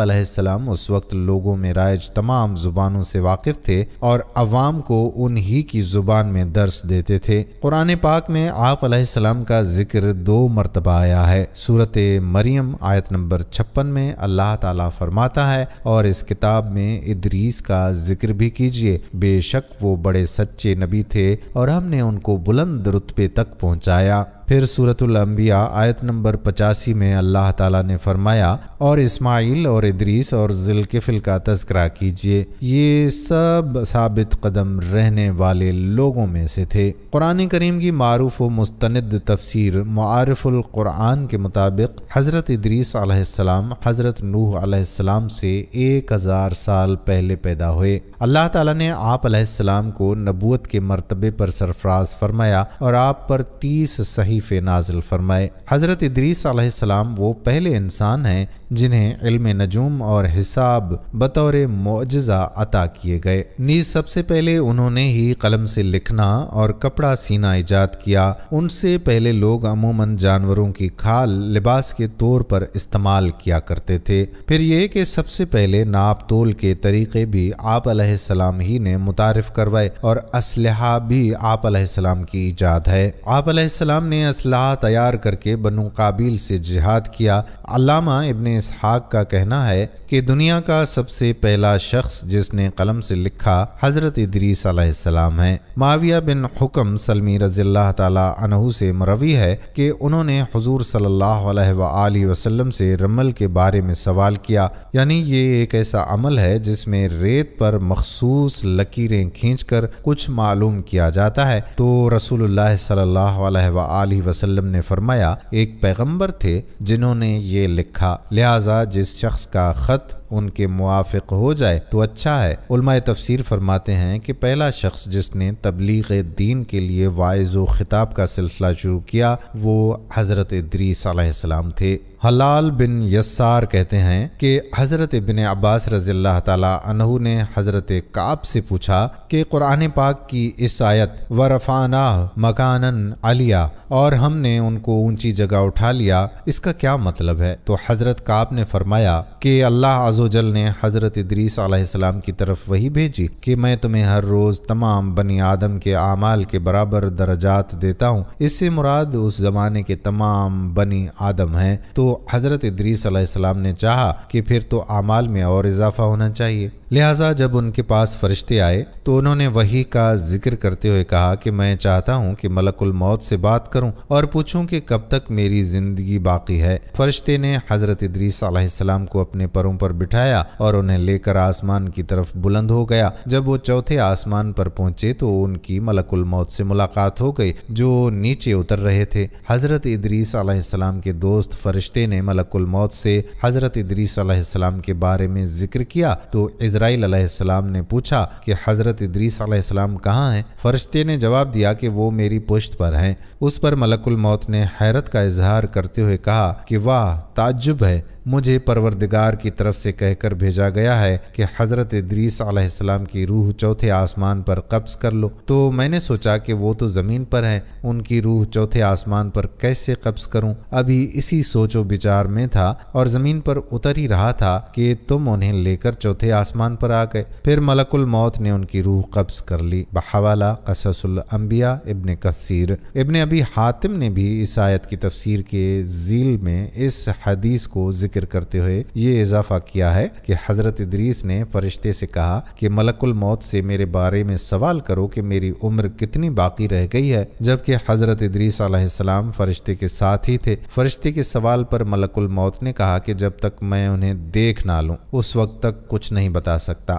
علیہ السلام اس وقت لوگوں میں رائج تمام زبانوں سے واقف تھے اور عوام کو انہی کی زبان میں درس دیتے تھے۔ قرآن پاک میں آپ علیہ السلام کا ذکر 2 مرتبہ آیا ہے۔ سورۃ مریم آیت نمبر 56 میں اللہ تعالیٰ فرماتا ہے، اور اس کتاب میں ادریس کا ذکر بھی کیجیے، بے شک وہ بڑے سچے نبی تھے اور ہم نے ان کو بلند رتبے تک پہنچایا۔ پھر سورۃ الانبیاء آیت نمبر 85 میں اللہ تعالیٰ نے فرمایا، اور اسماعیل اور ادریس اور ذوالکفل کا تذکرہ کیجیے، یہ سب ثابت قدم رہنے والے لوگوں میں سے تھے۔ قرآن کریم کی معروف و مستند تفسیر معارف القرآن کے مطابق حضرت ادریس علیہ السلام حضرت نوح علیہ السلام سے 1000 سال پہلے پیدا ہوئے۔ اللہ تعالیٰ نے آپ علیہ السلام کو نبوت کے مرتبے پر سرفراز فرمایا اور آپ پر 30 صحیفے نازل فرمائے۔ حضرت ادریس علیہ السلام وہ پہلے انسان ہیں جنہیں علم نجوم اور حساب بطور معجزہ عطا کیے گئے۔ نیز سب سے پہلے انہوں نے ہی قلم سے لکھنا اور کپڑا سینا ایجاد کیا۔ ان سے پہلے لوگ عموماً جانوروں کی کھال لباس کے طور پر استعمال کیا کرتے تھے۔ پھر یہ کہ سب سے پہلے ناپ تول کے طریقے بھی آپ علیہ السلام ہی نے متعارف کروائے اور اسلحہ بھی آپ علیہ السلام کی ایجاد ہے۔ آپ علیہ السلام نے اسلحہ تیار کر کے بنو قابیل سے جہاد کیا۔ علامہ ابن اسحاق کا کہنا ہے کہ دنیا کا سب سے پہلا شخص جس نے قلم سے لکھا حضرت ادریس علیہ السلام ہے۔ معاویہ بن حکم سلمی رضی اللہ تعالی عنہ سے مروی ہے کہ انہوں نے حضور صلی اللہ علیہ وآلہ وسلم سے رمل کے بارے میں سوال کیا، یعنی یہ ایک ایسا عمل ہے جس میں ریت پر مخصوص لکیریں کھینچ کر کچھ معلوم کیا جاتا ہے۔ تو رسول اللہ صلی اللہ علیہ وآلہ وسلم نے فرمایا، ایک پیغمبر تھے جنہوں نے یہ لکھا، لہذا جس شخص کا خط ان کے موافق ہو جائے تو اچھا ہے۔ علماء تفسیر فرماتے ہیں کہ پہلا شخص جس نے تبلیغ دین کے لیے واعظ و خطاب کا سلسلہ شروع کیا وہ حضرت ادریس علیہ السلام تھے۔ حلال بن یسار کہتے ہیں کہ حضرت ابن عباس رضی اللہ تعالی عنہ نے حضرت کعب سے پوچھا کہ قرآن پاک کی اس آیت وَرَفَعْنَاهُ مَكَانًا عَلِيًّا اور ہم نے ان کو اونچی جگہ اٹھا لیا، اس کا کیا مطلب ہے؟ تو حضرت کعب نے فرمایا کہ اللہ عز و جل نے حضرت ادریس علیہ السلام کی طرف وحی بھیجی کہ میں تمہیں ہر روز تمام بنی آدم کے اعمال کے برابر درجات دیتا ہوں۔ اس سے مراد اس زمانے کے تمام بنی آدم ہیں۔ تو حضرت ادریس علیہ السلام نے چاہا کہ پھر تو اعمال میں اور اضافہ ہونا چاہیے، لہٰذا جب ان کے پاس فرشتے آئے تو انہوں نے وحی کا ذکر کرتے ہوئے کہا کہ میں چاہتا ہوں کہ ملک الموت سے بات کروں اور پوچھوں کہ کب تک میری زندگی باقی ہے۔ فرشتے نے حضرت ادریس علیہ السلام کو اپنے پروں پر بٹھایا اور انہیں لے کر آسمان کی طرف بلند ہو گیا۔ جب وہ چوتھے آسمان پر پہنچے تو ان کی ملک الموت سے ملاقات ہو گئی جو نیچے اتر رہے تھے۔ حضرت ادریس علیہ السلام کے دوست فرشتے نے ملک الموت سے حضرت ادریس علیہ السلام کے بارے میں ذکر کیا تو اسرائیل علیہ السلام نے پوچھا کہ حضرت ادریس علیہ السلام کہاں ہیں؟ فرشتے نے جواب دیا کہ وہ میری پشت پر ہیں۔ اس پر ملک الموت نے حیرت کا اظہار کرتے ہوئے کہا کہ واہ، تعجب ہے، مجھے پروردگار کی طرف سے کہہ کر بھیجا گیا ہے کہ حضرت ادریس علیہ السلام کی روح چوتھے آسمان پر قبض کر لو۔ تو میں نے سوچا کہ وہ تو زمین پر ہیں، ان کی روح چوتھے آسمان پر کیسے قبض کروں؟ ابھی اسی سوچ و بچار میں تھا اور زمین پر اتر ہی رہا تھا کہ تم انہیں لے کر چوتھے آسمان پر آ گئے۔ پھر ملک الموت نے ان کی روح قبض کر لی۔ بحوالہ قصص الانبیاء ابن کثیر۔ ابن ابی حاتم نے بھی اس آیت کی تفسیر کے ذیل میں اس حدیث کو ذکر کرتے ہوئے یہ اضافہ کیا ہے کہ حضرت ادریس نے فرشتے سے کہا کہ ملک الموت سے میرے بارے میں سوال کرو کہ میری عمر کتنی باقی رہ گئی ہے، جبکہ حضرت ادریس علیہ السلام فرشتے کے ساتھ ہی تھے۔ فرشتے کے سوال پر ملک الموت نے کہا کہ جب تک میں انہیں دیکھ نہ لوں اس وقت تک کچھ نہیں بتا سکتا۔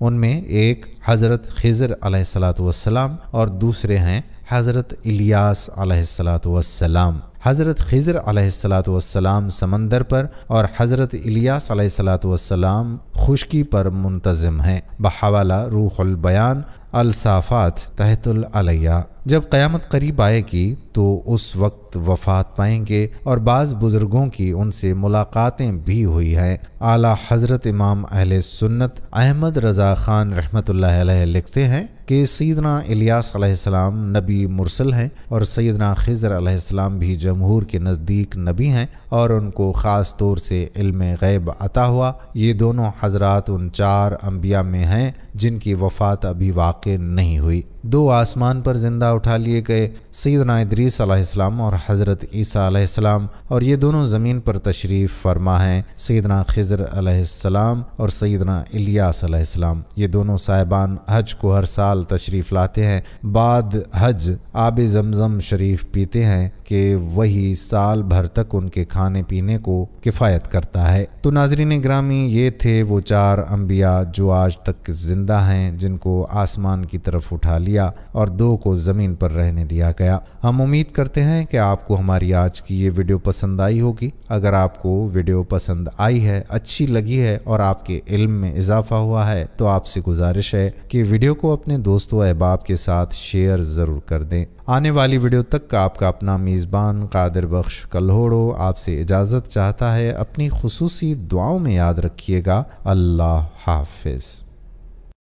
ان میں ایک حضرت خضر علیہ الصلوۃ والسلام اور دوسرے ہیں حضرت الیاس علیہ الصلوۃ والسلام۔ حضرت خضر علیہ الصلوۃ والسلام سمندر پر اور حضرت الیاس علیہ الصلوۃ والسلام خشکی پر منتظم ہیں، بحوالہ روح البیان الصافات تحت العلیہ۔ جب قیامت قریب آئے گی تو اس وقت وفات پائیں گے، اور بعض بزرگوں کی ان سے ملاقاتیں بھی ہوئی ہیں۔ اعلیٰ حضرت امام اہل سنت احمد رضا خان رحمۃ اللہ علیہ لکھتے ہیں کہ سیدنا الیاس علیہ السلام نبی مرسل ہیں، اور سیدنا خضر علیہ السلام بھی جمہور کے نزدیک نبی ہیں، اور ان کو خاص طور سے علم غیب عطا ہوا۔ یہ دونوں حضرات ان 4 انبیاء میں ہیں جن کی وفات ابھی واقع نہیں ہوئی۔ 2 آسمان پر زندہ اٹھا لیے گئے، سیدنا ادریس علیہ السلام اور حضرت عیسیٰ علیہ السلام، اور یہ دونوں زمین پر تشریف فرما ہیں، سیدنا خضر علیہ السلام اور سیدنا الیاس علیہ السلام۔ یہ دونوں صاحبان حج کو ہر سال تشریف لاتے ہیں، بعد حج آب زمزم شریف پیتے ہیں کہ وہی سال بھر تک ان کے کھانے پینے کو کفایت کرتا ہے۔ تو ناظرین گرامی، یہ تھے وہ 4 انبیاء جو آج تک زندہ ہیں، جن کو آسمان کی طرف اٹھا لیا اور 2 کو زمین پر رہنے دیا گیا۔ ہم امید کرتے ہیں کہ آپ کو ہماری آج کی یہ ویڈیو پسند آئی ہوگی۔ اگر آپ کو ویڈیو پسند آئی ہے، اچھی لگی ہے اور آپ کے علم میں اضافہ ہوا ہے، تو آپ سے گزارش ہے کہ ویڈیو کو اپنے دوستوں احباب کے ساتھ شیئر ضرور کر دیں۔ آنے والی ویڈیو تک آپ کا اپنا میزبان قادر بخش کلہوڑو آپ سے اجازت چاہتا ہے۔ اپنی خصوصی دعاؤں میں یاد رکھیے گا۔ اللہ حافظ۔